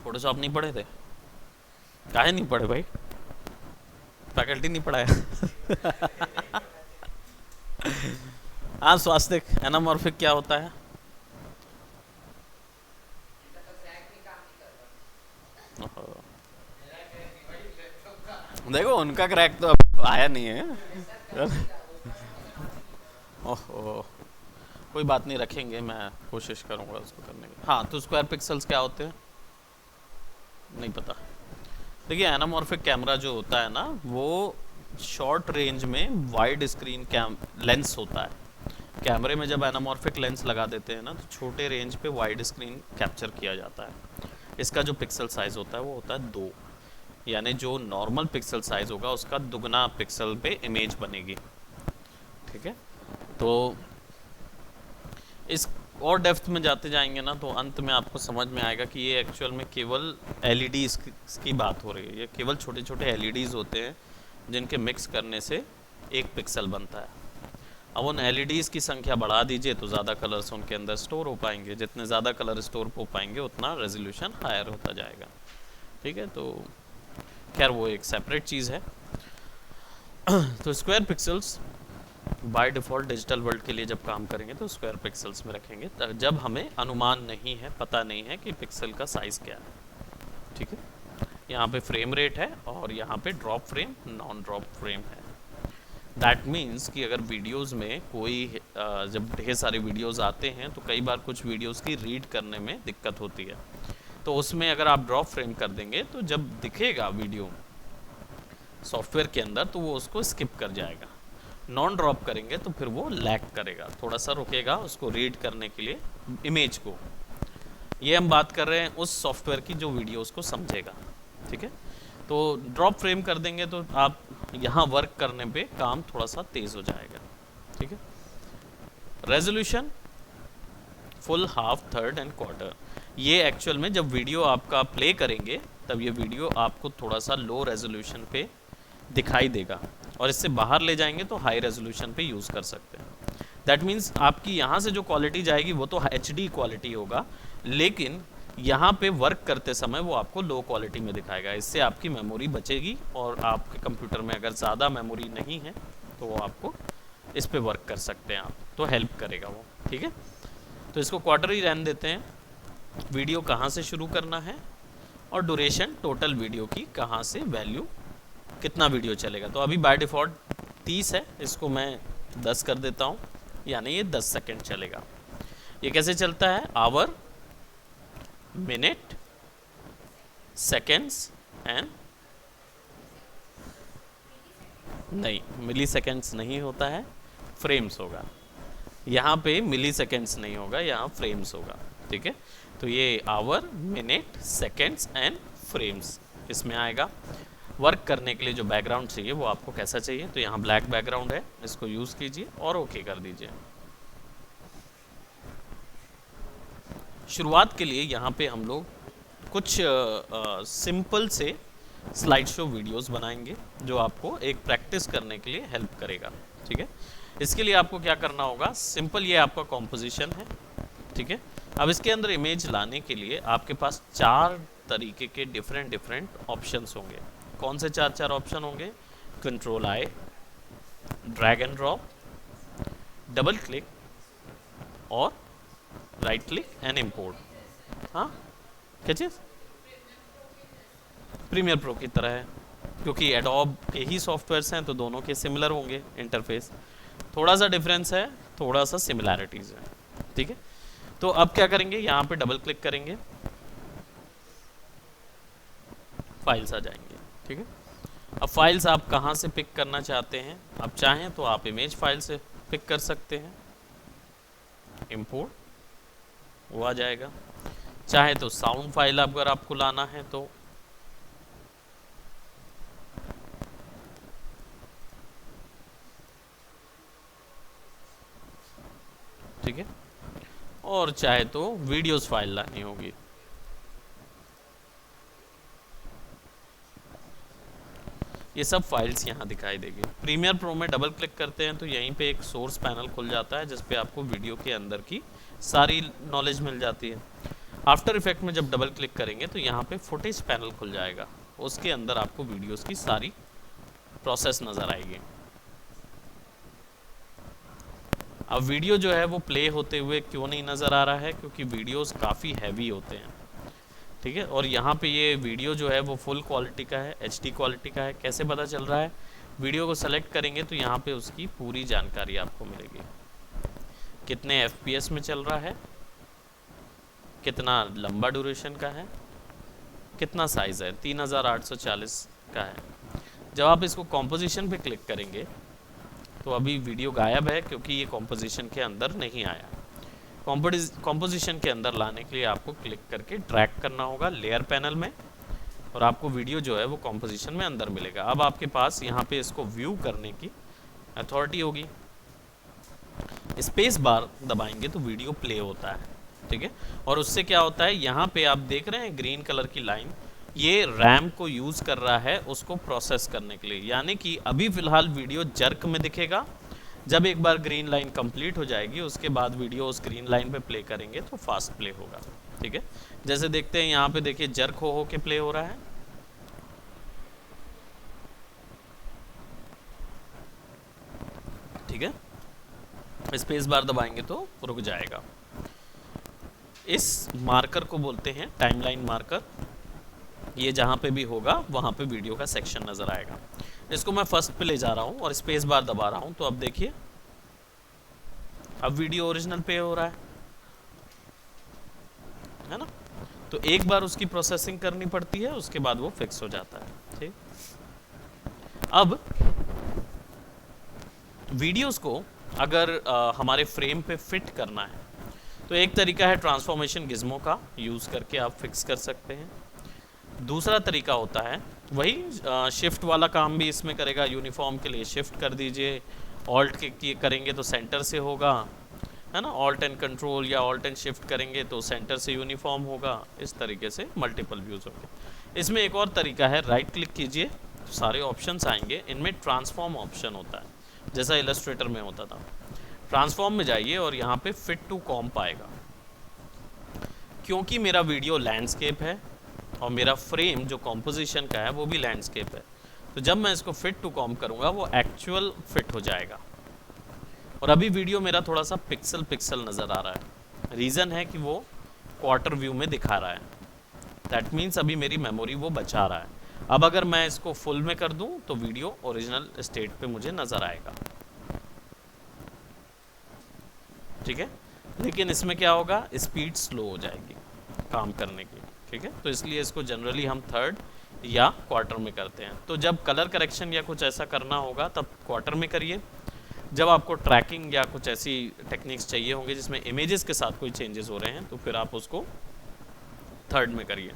फोटोशॉप नहीं पढ़े थे? काहे नहीं पढ़े भाई? फैकल्टी नहीं पढ़ाया हाँ, स्वास्तिक, एनामॉर्फिक क्या होता है? देखो उनका क्रैक तो अब आया नहीं है ओहो, कोई बात नहीं, रखेंगे, मैं कोशिश करूँगा उसको करने की। हाँ, तो स्क्वायर पिक्सल्स क्या होते हैं नहीं पता। देखिए एनामॉर्फिक कैमरा जो होता है ना, वो शॉर्ट रेंज में वाइड स्क्रीन लेंस होता है। कैमरे में जब एनामॉर्फिक लेंस लगा देते हैं ना, तो छोटे रेंज पे वाइड स्क्रीन कैप्चर किया जाता है। इसका जो पिक्सल साइज़ होता है वो होता है 2, यानी जो नॉर्मल पिक्सल साइज़ होगा उसका दुगना पिक्सल पे इमेज बनेगी। ठीक है, तो इस और डेप्थ में जाते जाएंगे ना, तो अंत में आपको समझ में आएगा कि ये एक्चुअल में केवल एलईडीज़ की बात हो रही है। ये केवल छोटे छोटे एलईडीज़ होते हैं जिनके मिक्स करने से एक पिक्सल बनता है। अब उन एलईडीज़ की संख्या बढ़ा दीजिए तो ज़्यादा कलर्स उनके अंदर स्टोर हो पाएंगे। जितने ज़्यादा कलर स्टोर हो पाएंगे उतना रेजोल्यूशन हायर होता जाएगा। ठीक है, तो खैर वो एक सेपरेट चीज़ है। तो square pixels by default digital world के लिए जब काम करेंगे तो स्क्वायर पिक्सल्स में रखेंगे, जब हमें अनुमान नहीं है, पता नहीं है कि पिक्सल का साइज़ क्या है। ठीक है, यहाँ पे फ्रेम रेट है और यहाँ पे drop frame, non drop frame है। दैट मीन्स कि अगर वीडियोस में कोई जब ढेर सारे वीडियोस आते हैं तो कई बार कुछ वीडियोस की रीड करने में दिक्कत होती है, तो उसमें अगर आप ड्रॉप फ्रेम कर देंगे तो जब दिखेगा वीडियो सॉफ्टवेयर के अंदर तो वो उसको स्किप कर जाएगा। नॉन ड्रॉप करेंगे तो फिर वो लैग करेगा, थोड़ा सा रुकेगा उसको रीड करने के लिए इमेज को। ये हम बात कर रहे हैं उस सॉफ्टवेयर की जो वीडियोस को समझेगा। ठीक है, तो ड्रॉप फ्रेम कर देंगे तो आप यहाँ वर्क करने पे काम थोड़ा सा तेज़ हो जाएगा। ठीक है, resolution full, half, third and quarter. ये एक्चुअल में जब वीडियो आपका प्ले करेंगे तब ये वीडियो आपको थोड़ा सा लो रेजोल्यूशन पे दिखाई देगा, और इससे बाहर ले जाएंगे तो हाई रेजोल्यूशन पे यूज़ कर सकते हैं। दैट मीन्स आपकी यहाँ से जो क्वालिटी जाएगी वो तो HD क्वालिटी होगा, लेकिन यहाँ पे वर्क करते समय वो आपको लो क्वालिटी में दिखाएगा। इससे आपकी मेमोरी बचेगी, और आपके कंप्यूटर में अगर ज़्यादा मेमोरी नहीं है तो वो आपको इस पे वर्क कर सकते हैं आप, तो हेल्प करेगा वो। ठीक है, तो इसको क्वार्टर ही रहने देते हैं। वीडियो कहाँ से शुरू करना है और ड्यूरेशन टोटल वीडियो की कहाँ से वैल्यू, कितना वीडियो चलेगा। तो अभी बाय डिफ़ॉल्ट 30 है, इसको मैं 10 कर देता हूँ, यानी ये 10 सेकेंड चलेगा। ये कैसे चलता है, आवर, मिनट, सेकेंड्स एंड, नहीं मिली सेकेंड्स नहीं होता है, फ्रेम्स होगा। यहाँ पे मिली सेकेंड्स नहीं होगा, यहाँ फ्रेम्स होगा। ठीक है, तो ये hour, minute, seconds and frames इसमें आएगा। वर्क करने के लिए जो बैकग्राउंड चाहिए वो आपको कैसा चाहिए, तो यहाँ ब्लैक बैकग्राउंड है, इसको यूज़ कीजिए और ओके कर दीजिए। शुरुआत के लिए यहाँ पे हम लोग कुछ सिंपल से स्लाइड शो वीडियोस बनाएंगे जो आपको एक प्रैक्टिस करने के लिए हेल्प करेगा। ठीक है, इसके लिए आपको क्या करना होगा, सिंपल ये आपका कॉम्पोजिशन है। ठीक है, अब इसके अंदर इमेज लाने के लिए आपके पास 4 तरीके के डिफरेंट ऑप्शंस होंगे। कौन से 4 ऑप्शन होंगे, control I, drag and drop, double click और राइट क्लिक एंड इंपोर्ट। हाँ, क्या चीज़, प्रीमियर प्रो की तरह है, क्योंकि एडोब के ही सॉफ्टवेयर्स हैं तो दोनों के सिमिलर होंगे इंटरफेस। थोड़ा सा डिफरेंस है, थोड़ा सा सिमिलैरिटीज़ है। ठीक है, तो अब क्या करेंगे, यहाँ पे डबल क्लिक करेंगे, फाइल्स आ जाएंगे। ठीक है, अब फाइल्स आप कहाँ से पिक करना चाहते हैं, आप चाहें तो आप इमेज फाइल से पिक कर सकते हैं, इंपोर्ट वो आ जाएगा। चाहे तो साउंड फाइल अगर आपको लाना है तो ठीक है, और चाहे तो वीडियोस फाइल लानी होगी। ये सब फाइल्स यहाँ दिखाई देगी। प्रीमियर प्रो में डबल क्लिक करते हैं तो यहीं पे एक सोर्स पैनल खुल जाता है जिस पे आपको वीडियो के अंदर की सारी नॉलेज मिल जाती है। आफ्टर इफेक्ट में जब डबल क्लिक करेंगे तो यहाँ पे फुटेज पैनल खुल जाएगा, उसके अंदर आपको वीडियोस की सारी प्रोसेस नज़र आएगी। अब वीडियो जो है वो प्ले होते हुए क्यों नहीं नज़र आ रहा है, क्योंकि वीडियोस काफ़ी हैवी होते हैं। ठीक है, और यहाँ पे ये वीडियो जो है वो फुल क्वालिटी का है, HD क्वालिटी का है। कैसे पता चल रहा है, वीडियो को सेलेक्ट करेंगे तो यहाँ पे उसकी पूरी जानकारी आपको मिलेगी। कितने FPS में चल रहा है, कितना लंबा ड्यूरेशन का है, कितना साइज़ है, 3840 का है। जब आप इसको कॉम्पोजिशन पे क्लिक करेंगे तो अभी वीडियो गायब है क्योंकि ये कॉम्पोजिशन के अंदर नहीं आया। कॉम्पोजिशन के अंदर लाने के लिए आपको क्लिक करके ड्रैग करना होगा लेयर पैनल में, और आपको वीडियो जो है वो कॉम्पोजिशन में अंदर मिलेगा। अब आपके पास यहाँ पे इसको व्यू करने की अथॉरिटी होगी। स्पेस बार दबाएंगे तो वीडियो प्ले होता है, ठीक है। और उससे क्या होता है, यहाँ पे आप देख रहे हैं ग्रीन कलर की लाइन, ये रैम को यूज़ कर रहा है उसको प्रोसेस करने के लिए। यानी कि अभी फ़िलहाल वीडियो जर्क में दिखेगा, जब एक बार ग्रीन लाइन कंप्लीट हो जाएगी उसके बाद वीडियो उस ग्रीन लाइन पे प्ले करेंगे तो फास्ट प्ले होगा, ठीक है। जैसे देखते हैं यहाँ पे देखिए जर्क हो के प्ले हो रहा है, ठीक है। स्पेस बार दबाएंगे तो रुक जाएगा। इस मार्कर को बोलते हैं टाइमलाइन मार्कर। ये जहाँ पे भी होगा वहाँ पे वीडियो का सेक्शन नज़र आएगा। इसको मैं फर्स्ट पे ले जा रहा हूँ और स्पेस बार दबा रहा हूँ, तो अब देखिए अब वीडियो ओरिजिनल पे हो रहा है ना। तो एक बार उसकी प्रोसेसिंग करनी पड़ती है, उसके बाद वो फिक्स हो जाता है, ठीक। अब वीडियोस को अगर हमारे फ्रेम पे फिट करना है तो एक तरीका है ट्रांसफॉर्मेशन गिज्मो का यूज़ करके आप फिक्स कर सकते हैं। दूसरा तरीका होता है वही शिफ्ट वाला काम भी इसमें करेगा। यूनिफॉर्म के लिए शिफ्ट कर दीजिए, ऑल्ट के करेंगे तो सेंटर से होगा, है ना। ऑल्ट एंड कंट्रोल या ऑल्ट एंड शिफ्ट करेंगे तो सेंटर से यूनिफॉर्म होगा। इस तरीके से मल्टीपल व्यूज़ होंगे। इसमें एक और तरीका है, राइट क्लिक कीजिए तो सारे ऑप्शंस आएंगे, इनमें ट्रांसफॉर्म ऑप्शन होता है जैसा इलस्ट्रेटर में होता था। ट्रांसफॉर्म में जाइए और यहाँ पे फिट टू कॉम्प आएगा। क्योंकि मेरा वीडियो लैंडस्केप है और मेरा फ्रेम जो कॉम्पोजिशन का है वो भी लैंडस्केप है, तो जब मैं इसको फिट टू कॉम्प करूँगा वो एक्चुअल फिट हो जाएगा। और अभी वीडियो मेरा थोड़ा सा पिक्सल पिक्सल नज़र आ रहा है, रीज़न है कि वो क्वार्टर व्यू में दिखा रहा है। दैट मीन्स अभी मेरी मेमोरी वो बचा रहा है। अब अगर मैं इसको फुल में कर दूं तो वीडियो ओरिजिनल स्टेट पे मुझे नज़र आएगा, ठीक है। लेकिन इसमें क्या होगा, स्पीड स्लो हो जाएगी काम करने की, ठीक है। तो इसलिए इसको जनरली हम थर्ड या क्वार्टर में करते हैं। तो जब कलर करेक्शन या कुछ ऐसा करना होगा तब क्वार्टर में करिए। जब आपको ट्रैकिंग या कुछ ऐसी टेक्निक्स चाहिए होंगे जिसमें इमेजेस के साथ कोई चेंजेस हो रहे हैं तो फिर आप उसको थर्ड में करिए।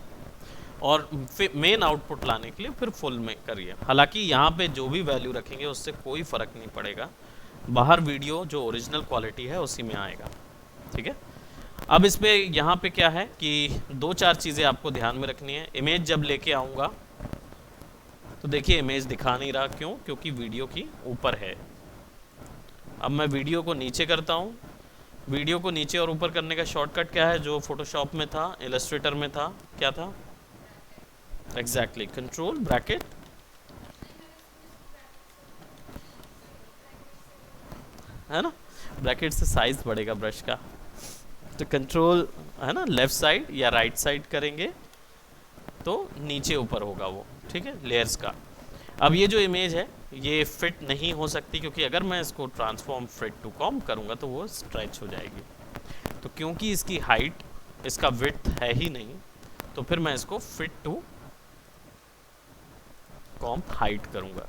और फिर मेन आउटपुट लाने के लिए फिर फुल में करिए। हालांकि यहाँ पे जो भी वैल्यू रखेंगे उससे कोई फ़र्क नहीं पड़ेगा, बाहर वीडियो जो ओरिजिनल क्वालिटी है उसी में आएगा, ठीक है। अब इस पे यहाँ पे क्या है कि 2-4 चीज़ें आपको ध्यान में रखनी है। इमेज जब लेके आऊँगा तो देखिए इमेज दिखा नहीं रहा, क्यों? क्योंकि वीडियो की ऊपर है। अब मैं वीडियो को नीचे करता हूँ। वीडियो को नीचे और ऊपर करने का शॉर्टकट क्या है, जो फोटोशॉप में था, इलस्ट्रेटर में था, क्या था? एग्जैक्टली, कंट्रोल ब्रैकेट, है ना। ब्रैकेट से साइज बढ़ेगा ब्रश का, तो कंट्रोल है ना, लेफ्ट साइड या राइट साइड करेंगे तो नीचे ऊपर होगा वो, ठीक है, लेयर्स का। अब ये जो इमेज है ये फिट नहीं हो सकती, क्योंकि अगर मैं इसको ट्रांसफॉर्म फिट टू कॉम करूँगा तो वो स्ट्रेच हो जाएगी। तो क्योंकि इसकी हाइट, इसका विड्थ है ही नहीं, तो फिर मैं इसको फिट टू कॉम हाइट करूँगा,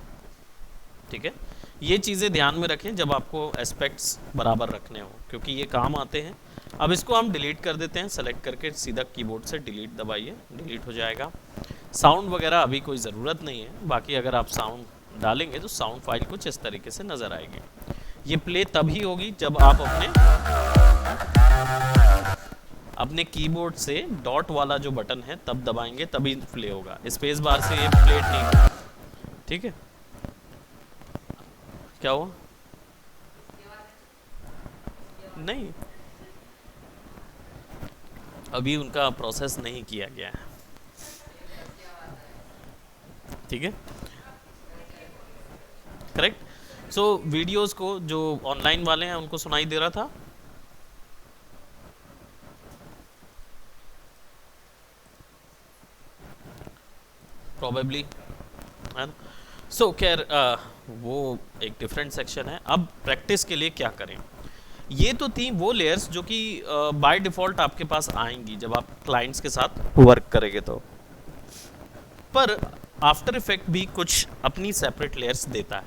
ठीक है। ये चीज़ें ध्यान में रखें जब आपको एस्पेक्ट्स बराबर रखने हो, क्योंकि ये काम आते हैं। अब इसको हम डिलीट कर देते हैं, सेलेक्ट करके सीधा कीबोर्ड से डिलीट दबाइए, डिलीट हो जाएगा। साउंड वगैरह अभी कोई ज़रूरत नहीं है, बाकी अगर आप साउंड डालेंगे तो साउंड फाइल कुछ इस तरीके से नज़र आएगी। ये प्ले तभी होगी जब आप अपने कीबोर्ड से डॉट वाला जो बटन है तब दबाएंगे, तभी प्ले होगा। स्पेस बार से ये प्लेट नहीं, ठीक है। क्या हुआ? नहीं, अभी उनका प्रोसेस नहीं किया गया है, ठीक है, करेक्ट। सो वीडियोस को जो ऑनलाइन वाले हैं उनको सुनाई दे रहा था? प्रोबेबली, है ना। सो खैर वो एक डिफरेंट सेक्शन है। अब प्रैक्टिस के लिए क्या करें, ये तो थी वो लेयर्स जो कि बाय डिफ़ॉल्ट आपके पास आएंगी जब आप क्लाइंट्स के साथ वर्क करेंगे तो। पर आफ्टर इफेक्ट भी कुछ अपनी सेपरेट लेयर्स देता है,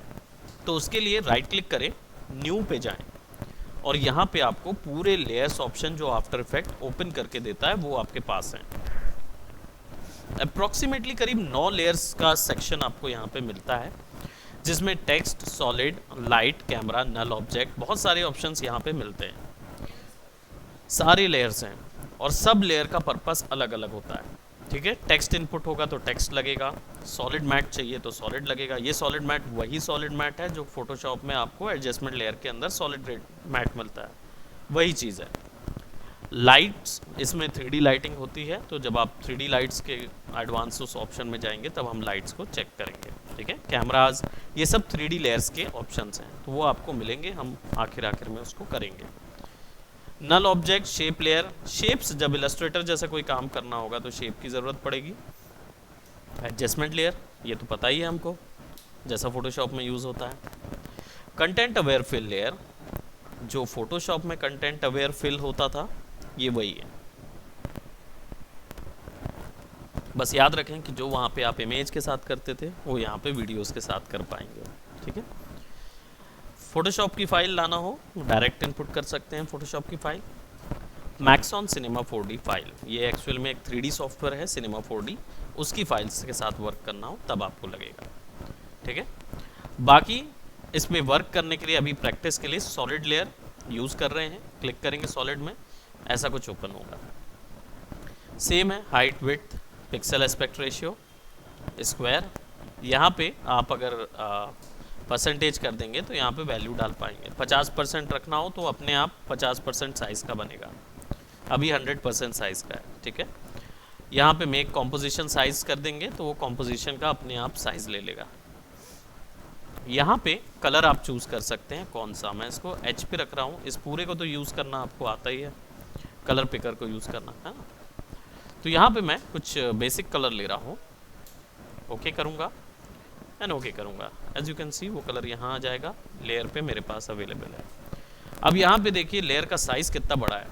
तो उसके लिए राइट क्लिक करें, न्यू पे जाएं और यहाँ पे आपको पूरे लेयर्स ऑप्शन जो आफ्टर इफेक्ट ओपन करके देता है वो आपके पास है। अप्रॉक्सीमेटली करीब 9 लेयर्स का सेक्शन आपको यहाँ पे मिलता है, जिसमें टेक्स्ट, सॉलिड, लाइट, कैमरा, नल ऑब्जेक्ट, बहुत सारे ऑप्शंस यहाँ पे मिलते हैं। सारे लेयर्स हैं और सब लेयर का पर्पस अलग अलग होता है, ठीक है। टेक्स्ट इनपुट होगा तो टेक्स्ट लगेगा, सॉलिड मैट चाहिए तो सॉलिड लगेगा। ये सॉलिड मैट वही सॉलिड मैट है जो फोटोशॉप में आपको एडजस्टमेंट लेयर के अंदर सॉलिड मैट मिलता है, वही चीज़ है। लाइट्स, इसमें 3D लाइटिंग होती है, तो जब आप 3D लाइट्स के एडवांस उस ऑप्शन में जाएंगे तब हम लाइट्स को चेक करेंगे, ठीक है। कैमराज, ये सब 3D लेयर्स के ऑप्शंस हैं, तो वो आपको मिलेंगे, हम आखिर में उसको करेंगे। नल ऑब्जेक्ट, शेप लेयर, शेप्स जब इलस्ट्रेटर जैसा कोई काम करना होगा तो शेप की ज़रूरत पड़ेगी। एडजस्टमेंट लेयर, ये तो पता ही है हमको, जैसा फोटोशॉप में यूज़ होता है। कंटेंट अवेयर फिल लेयर, जो फोटोशॉप में कंटेंट अवेयर फिल होता था ये वही है। बस याद रखें कि जो वहाँ पे आप इमेज के साथ करते थे वो यहाँ पे वीडियोस के साथ कर पाएंगे, ठीक है। फोटोशॉप की फाइल लाना हो डायरेक्ट इनपुट कर सकते हैं फोटोशॉप की फाइल। मैक्सॉन सिनेमा 4D फाइल, ये एक्चुअल में एक 3D सॉफ्टवेयर है सिनेमा 4D, उसकी फाइल्स के साथ वर्क करना हो तब आपको लगेगा, ठीक है। बाकी इसमें वर्क करने के लिए अभी प्रैक्टिस के लिए सॉलिड लेयर यूज़ कर रहे हैं, क्लिक करेंगे सॉलिड में, ऐसा कुछ ओपन होगा। सेम है, height, width, pixel aspect ratio, square. यहाँ पे आप अगर परसेंटेज कर देंगे तो यहाँ पे वैल्यू डाल पाएंगे। 50% रखना हो तो अपने आप 50% साइज़ का बनेगा, अभी 100% साइज़ का है, ठीक है। यहाँ पे मेक कॉम्पोजिशन साइज़ कर देंगे तो वो कॉम्पोजिशन का अपने आप साइज़ ले लेगा। यहाँ पे कलर आप चूज़ कर सकते हैं कौन सा, मैं इसको H पे रख रहा हूँ, इस पूरे को तो यूज़ करना आपको आता ही है, कलर पिकर को यूज़ करना है ना। तो यहाँ पे मैं कुछ बेसिक कलर ले रहा हूँ, ओके करूँगा एंड ओके करूँगा। एज यू कैन सी वो कलर यहाँ आ जाएगा, लेयर पे मेरे पास अवेलेबल है। अब यहाँ पे देखिए लेयर का साइज़ कितना बड़ा है,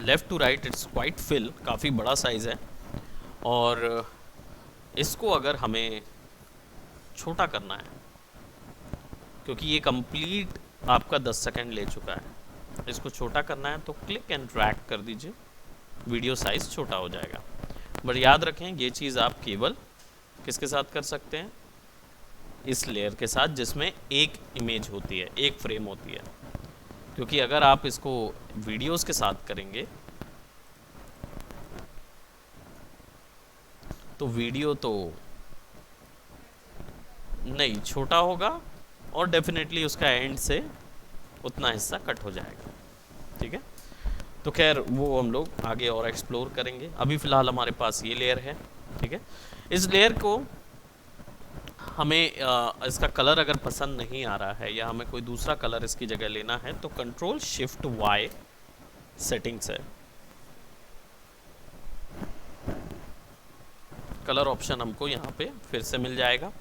left to right it's quite fill, काफ़ी बड़ा साइज़ है। और इसको अगर हमें छोटा करना है, क्योंकि ये कंप्लीट आपका 10 सेकंड ले चुका है, इसको छोटा करना है तो क्लिक एंड ड्रैग कर दीजिए, वीडियो साइज़ छोटा हो जाएगा। बट याद रखें ये चीज़ आप केवल किसके साथ कर सकते हैं, इस लेयर के साथ जिसमें एक इमेज होती है, एक फ्रेम होती है, क्योंकि अगर आप इसको वीडियोस के साथ करेंगे तो वीडियो तो नहीं छोटा होगा और डेफिनेटली उसका एंड से उतना हिस्सा कट हो जाएगा, ठीक है। तो खैर वो हम लोग आगे और एक्सप्लोर करेंगे, अभी फ़िलहाल हमारे पास ये लेयर है, ठीक है। इस लेयर को हमें इसका कलर अगर पसंद नहीं आ रहा है या हमें कोई दूसरा कलर इसकी जगह लेना है तो कंट्रोल शिफ्ट वाई सेटिंग्स है, कलर ऑप्शन हमको यहाँ पे फिर से मिल जाएगा,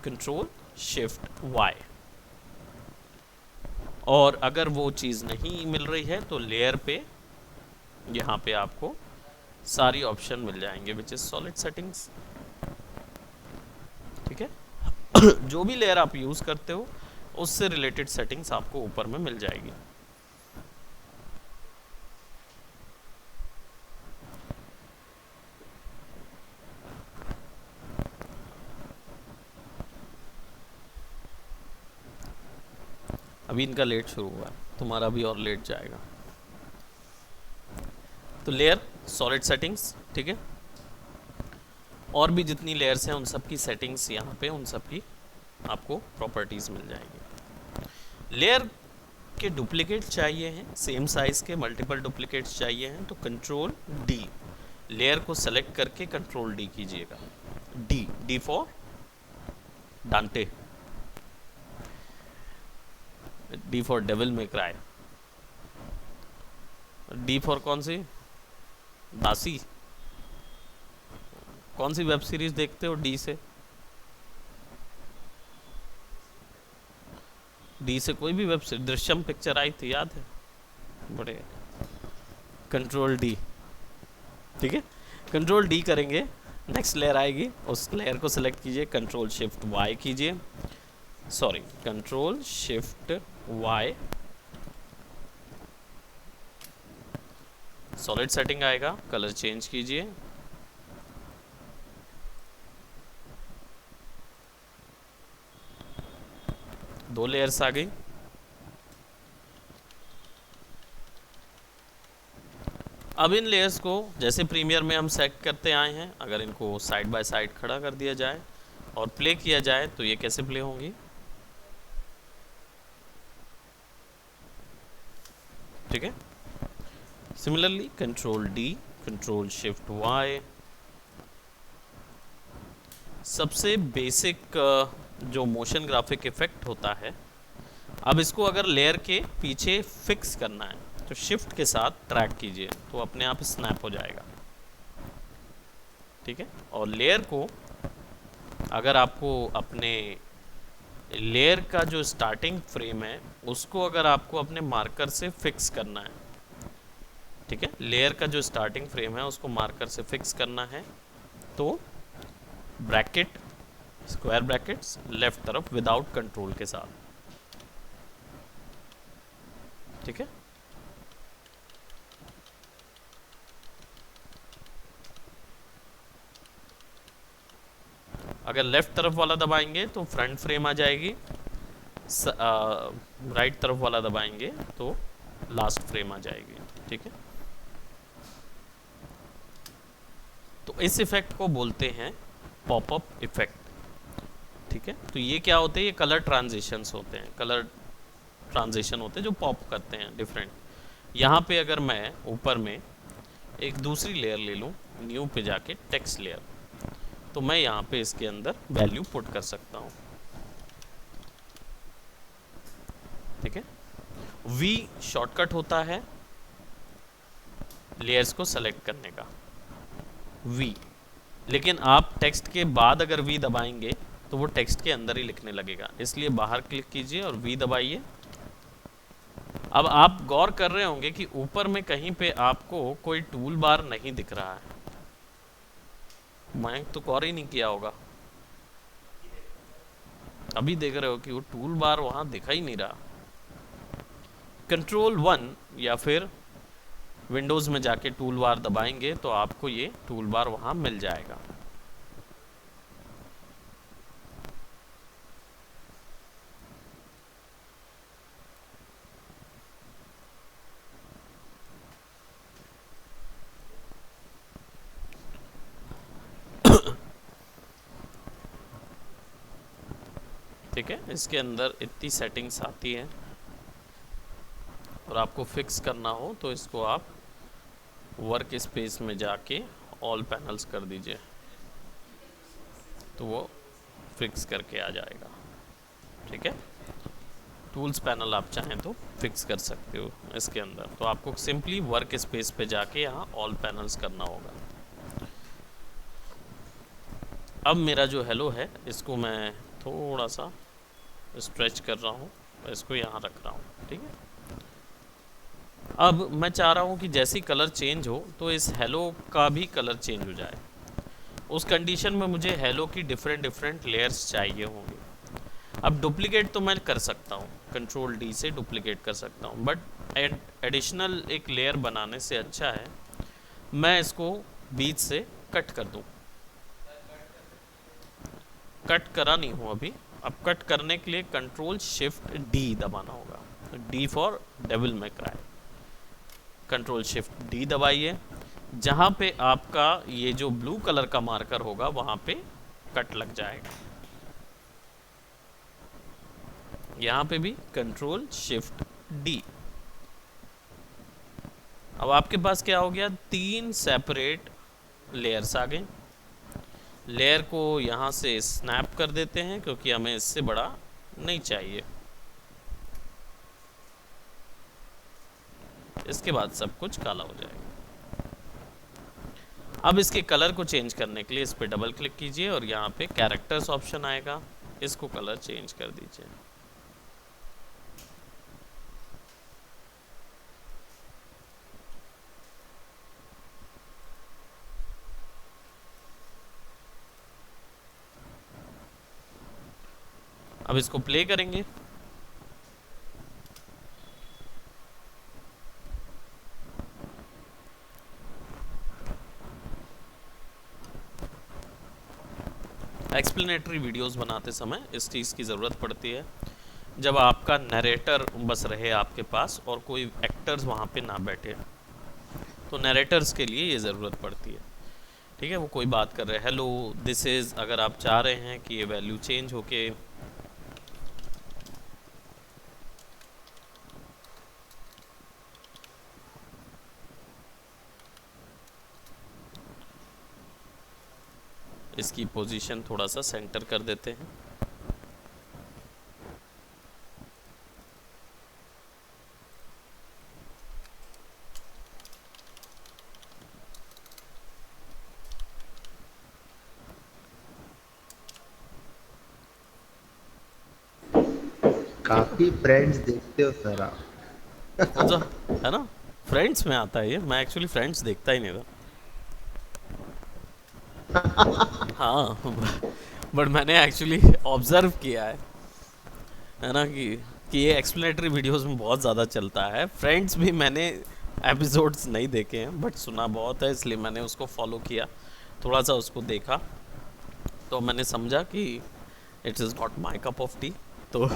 कंट्रोल शिफ्ट वाई। और अगर वो चीज़ नहीं मिल रही है तो लेयर पे यहाँ पे आपको सारी ऑप्शन मिल जाएंगे विच इज़ सॉलिड सेटिंग्स, ठीक है। जो भी लेयर आप यूज़ करते हो उससे रिलेटेड सेटिंग्स आपको ऊपर में मिल जाएगी। अभी इनका लेट शुरू हुआ है, तुम्हारा भी और लेट जाएगा। तो लेयर, सॉलिड सेटिंग्स, ठीक है। और भी जितनी लेयर्स हैं उन सब की सेटिंग्स यहाँ पे, उन सब की आपको प्रॉपर्टीज़ मिल जाएंगी। लेयर के डुप्लीकेट चाहिए हैं, सेम साइज़ के मल्टीपल डुप्लीकेट्स चाहिए हैं तो कंट्रोल डी, लेयर को सेलेक्ट करके कंट्रोल डी कीजिएगा, डी, डी फॉर डांटे, D for Devil May Cry, D for कौन सी, दासी, कौन सी वेब सीरीज देखते हो डी से, डी से कोई भी वेब सीरीज, दृश्यम पिक्चर आई थी, याद है? बड़े, कंट्रोल डी, ठीक है, कंट्रोल डी करेंगे, नेक्स्ट लेयर आएगी, उस लेयर को सिलेक्ट कीजिए, कंट्रोल शिफ्ट वाई कीजिए, sorry control shift by, solid setting आएगा, कलर चेंज कीजिए, दो लेयर्स आ गई। अब इन लेयर्स को जैसे प्रीमियर में हम सेट करते आए हैं, अगर इनको साइड बाय साइड खड़ा कर दिया जाए और प्ले किया जाए तो ये कैसे प्ले होंगी, ठीक है। Similarly control D, control shift by, सबसे बेसिक जो मोशन ग्राफिक इफेक्ट होता है, अब इसको अगर लेयर के पीछे फिक्स करना है तो शिफ्ट के साथ ट्रैक कीजिए तो अपने आप स्नैप हो जाएगा, ठीक है। और लेयर को अगर आपको अपने लेयर का जो स्टार्टिंग फ्रेम है उसको अगर आपको अपने मार्कर से फिक्स करना है, ठीक है, लेयर का जो स्टार्टिंग फ्रेम है उसको मार्कर से फिक्स करना है, तो ब्रैकेट, स्क्वायर ब्रैकेट्स लेफ्ट तरफ विदाउट कंट्रोल के साथ, ठीक है। अगर लेफ्ट तरफ वाला दबाएंगे तो फ्रंट फ्रेम आ जाएगी, राइट तरफ वाला दबाएंगे तो लास्ट फ्रेम आ जाएगी, ठीक है। तो इस इफेक्ट को बोलते हैं पॉपअप इफेक्ट, ठीक है। तो ये क्या होते हैं, ये कलर ट्रांजिशंस होते हैं, कलर ट्रांजिशन होते हैं जो पॉप करते हैं डिफरेंट। यहाँ पे अगर मैं ऊपर में एक दूसरी लेयर ले लूँ, न्यू पे जाके टेक्स्ट लेयर, तो मैं यहाँ पे इसके अंदर वैल्यू पुट कर सकता हूँ, ठीक है। वी शॉर्टकट होता है लेयर्स को सेलेक्ट करने का, वी, लेकिन आप टेक्स्ट के बाद अगर वी दबाएंगे तो वो टेक्स्ट के अंदर ही लिखने लगेगा, इसलिए बाहर क्लिक कीजिए और वी दबाइए। अब आप गौर कर रहे होंगे कि ऊपर में कहीं पे आपको कोई टूल बार नहीं दिख रहा है, मैं तो गौर ही नहीं किया होगा, अभी देख रहे हो कि वो टूल बार वहां दिखा ही नहीं रहा। कंट्रोल 1 या फिर विंडोज में जाके टूल बार दबाएंगे तो आपको ये टूल बार वहां मिल जाएगा। ठीक है, इसके अंदर इतनी सेटिंग्स आती हैं और आपको फिक्स करना हो तो इसको आप वर्क स्पेस में जाके ऑल पैनल्स कर दीजिए तो वो फिक्स करके आ जाएगा, ठीक है। टूल्स पैनल आप चाहें तो फिक्स कर सकते हो इसके अंदर, तो आपको सिंपली वर्क स्पेस पे जाके यहाँ ऑल पैनल्स करना होगा। अब मेरा जो हेलो है इसको मैं थोड़ा सा स्ट्रेच कर रहा हूँ, इसको यहाँ रख रहा हूँ, ठीक है। अब मैं चाह रहा हूँ कि जैसी कलर चेंज हो तो इस हेलो का भी कलर चेंज हो जाए। उस कंडीशन में मुझे हेलो की डिफरेंट लेयर्स चाहिए होंगे। अब डुप्लीकेट तो मैं कर सकता हूँ, कंट्रोल डी से डुप्लीकेट कर सकता हूँ, बट एडिशनल एक लेयर बनाने से अच्छा है मैं इसको बीच से कट कर दूँ। कट करा नहीं हूँ अभी, अब कट करने के लिए कंट्रोल शिफ्ट डी दबाना होगा, D for Devil May Cry. Control shift D दबाइए, जहाँ पे आपका ये जो ब्लू कलर का मार्कर होगा वहाँ पे कट लग जाएगा। यहाँ पे भी कंट्रोल शिफ्ट डी। अब आपके पास क्या हो गया, 3 सेपरेट लेयर्स आ गए। लेयर को यहाँ से स्नैप कर देते हैं क्योंकि हमें इससे बड़ा नहीं चाहिए। इसके बाद सब कुछ काला हो जाएगा। अब इसके कलर को चेंज करने के लिए इस पर डबल क्लिक कीजिए और यहाँ पे कैरेक्टर्स ऑप्शन आएगा, इसको कलर चेंज कर दीजिए। अब इसको प्ले करेंगे। एक्सप्लेनेटरी वीडियोस बनाते समय इस चीज़ की ज़रूरत पड़ती है, जब आपका नरेटर बस रहे आपके पास और कोई एक्टर्स वहाँ पे ना बैठे, तो नरेटर्स के लिए ये ज़रूरत पड़ती है। ठीक है, वो कोई बात कर रहे हैं, हेलो दिस इज़, अगर आप चाह रहे हैं कि ये वैल्यू चेंज होके इसकी पोजीशन थोड़ा सा सेंटर कर देते हैं। काफी फ्रेंड्स देखते हो सर आप। कौन सा है ना, फ्रेंड्स में आता है ये, मैं एक्चुअली फ्रेंड्स देखता ही नहीं था। हाँ बट मैंने एक्चुअली ऑब्जर्व किया है ना कि ये एक्सप्लेनेटरी वीडियोस में बहुत ज़्यादा चलता है। फ्रेंड्स भी मैंने एपिसोड्स नहीं देखे हैं बट सुना बहुत है, इसलिए मैंने उसको फॉलो किया, थोड़ा सा उसको देखा, तो मैंने समझा कि it is not my cup of T. तो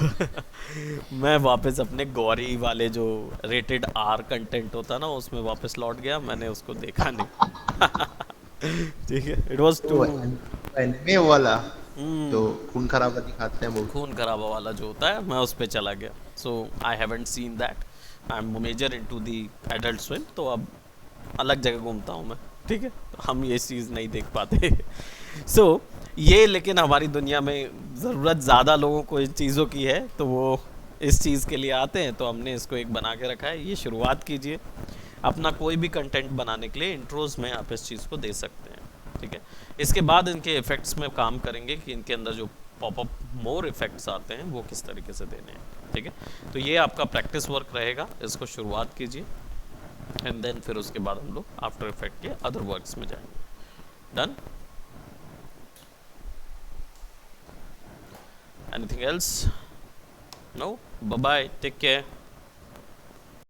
मैं वापस अपने गौरी वाले जो रेटेड आर कंटेंट होता ना उसमें वापस लौट गया, मैंने उसको देखा नहीं। ठीक है, इट वाज टू वो एनिमे वाला तो खून खराबा दिखाते हैं वो। खून खराबा वाला जो होता है, मैं उस पे चला गया। So I haven't seen that, I am major into the adult swim, तो अब अलग जगह घूमता हूँ मैं। ठीक है, तो हम ये चीज़ नहीं देख पाते। सो ये, लेकिन हमारी दुनिया में ज़रूरत ज़्यादा लोगों को इन चीज़ों की है, तो वो इस चीज़ के लिए आते हैं, तो हमने इसको एक बना के रखा है। ये शुरुआत कीजिए अपना कोई भी कंटेंट बनाने के लिए, इंट्रोज में आप इस चीज़ को दे सकते हैं। ठीक है, इसके बाद इनके इफ़ेक्ट्स में काम करेंगे कि इनके अंदर जो पॉपअप मोर इफ़ेक्ट्स आते हैं वो किस तरीके से देने हैं। ठीक है, तो ये आपका प्रैक्टिस वर्क रहेगा, इसको शुरुआत कीजिए एंड देन फिर उसके बाद हम लोग आफ्टर इफेक्ट के अदर वर्क्स में जाएंगे। Done? Anything else? No? Bye bye, take care.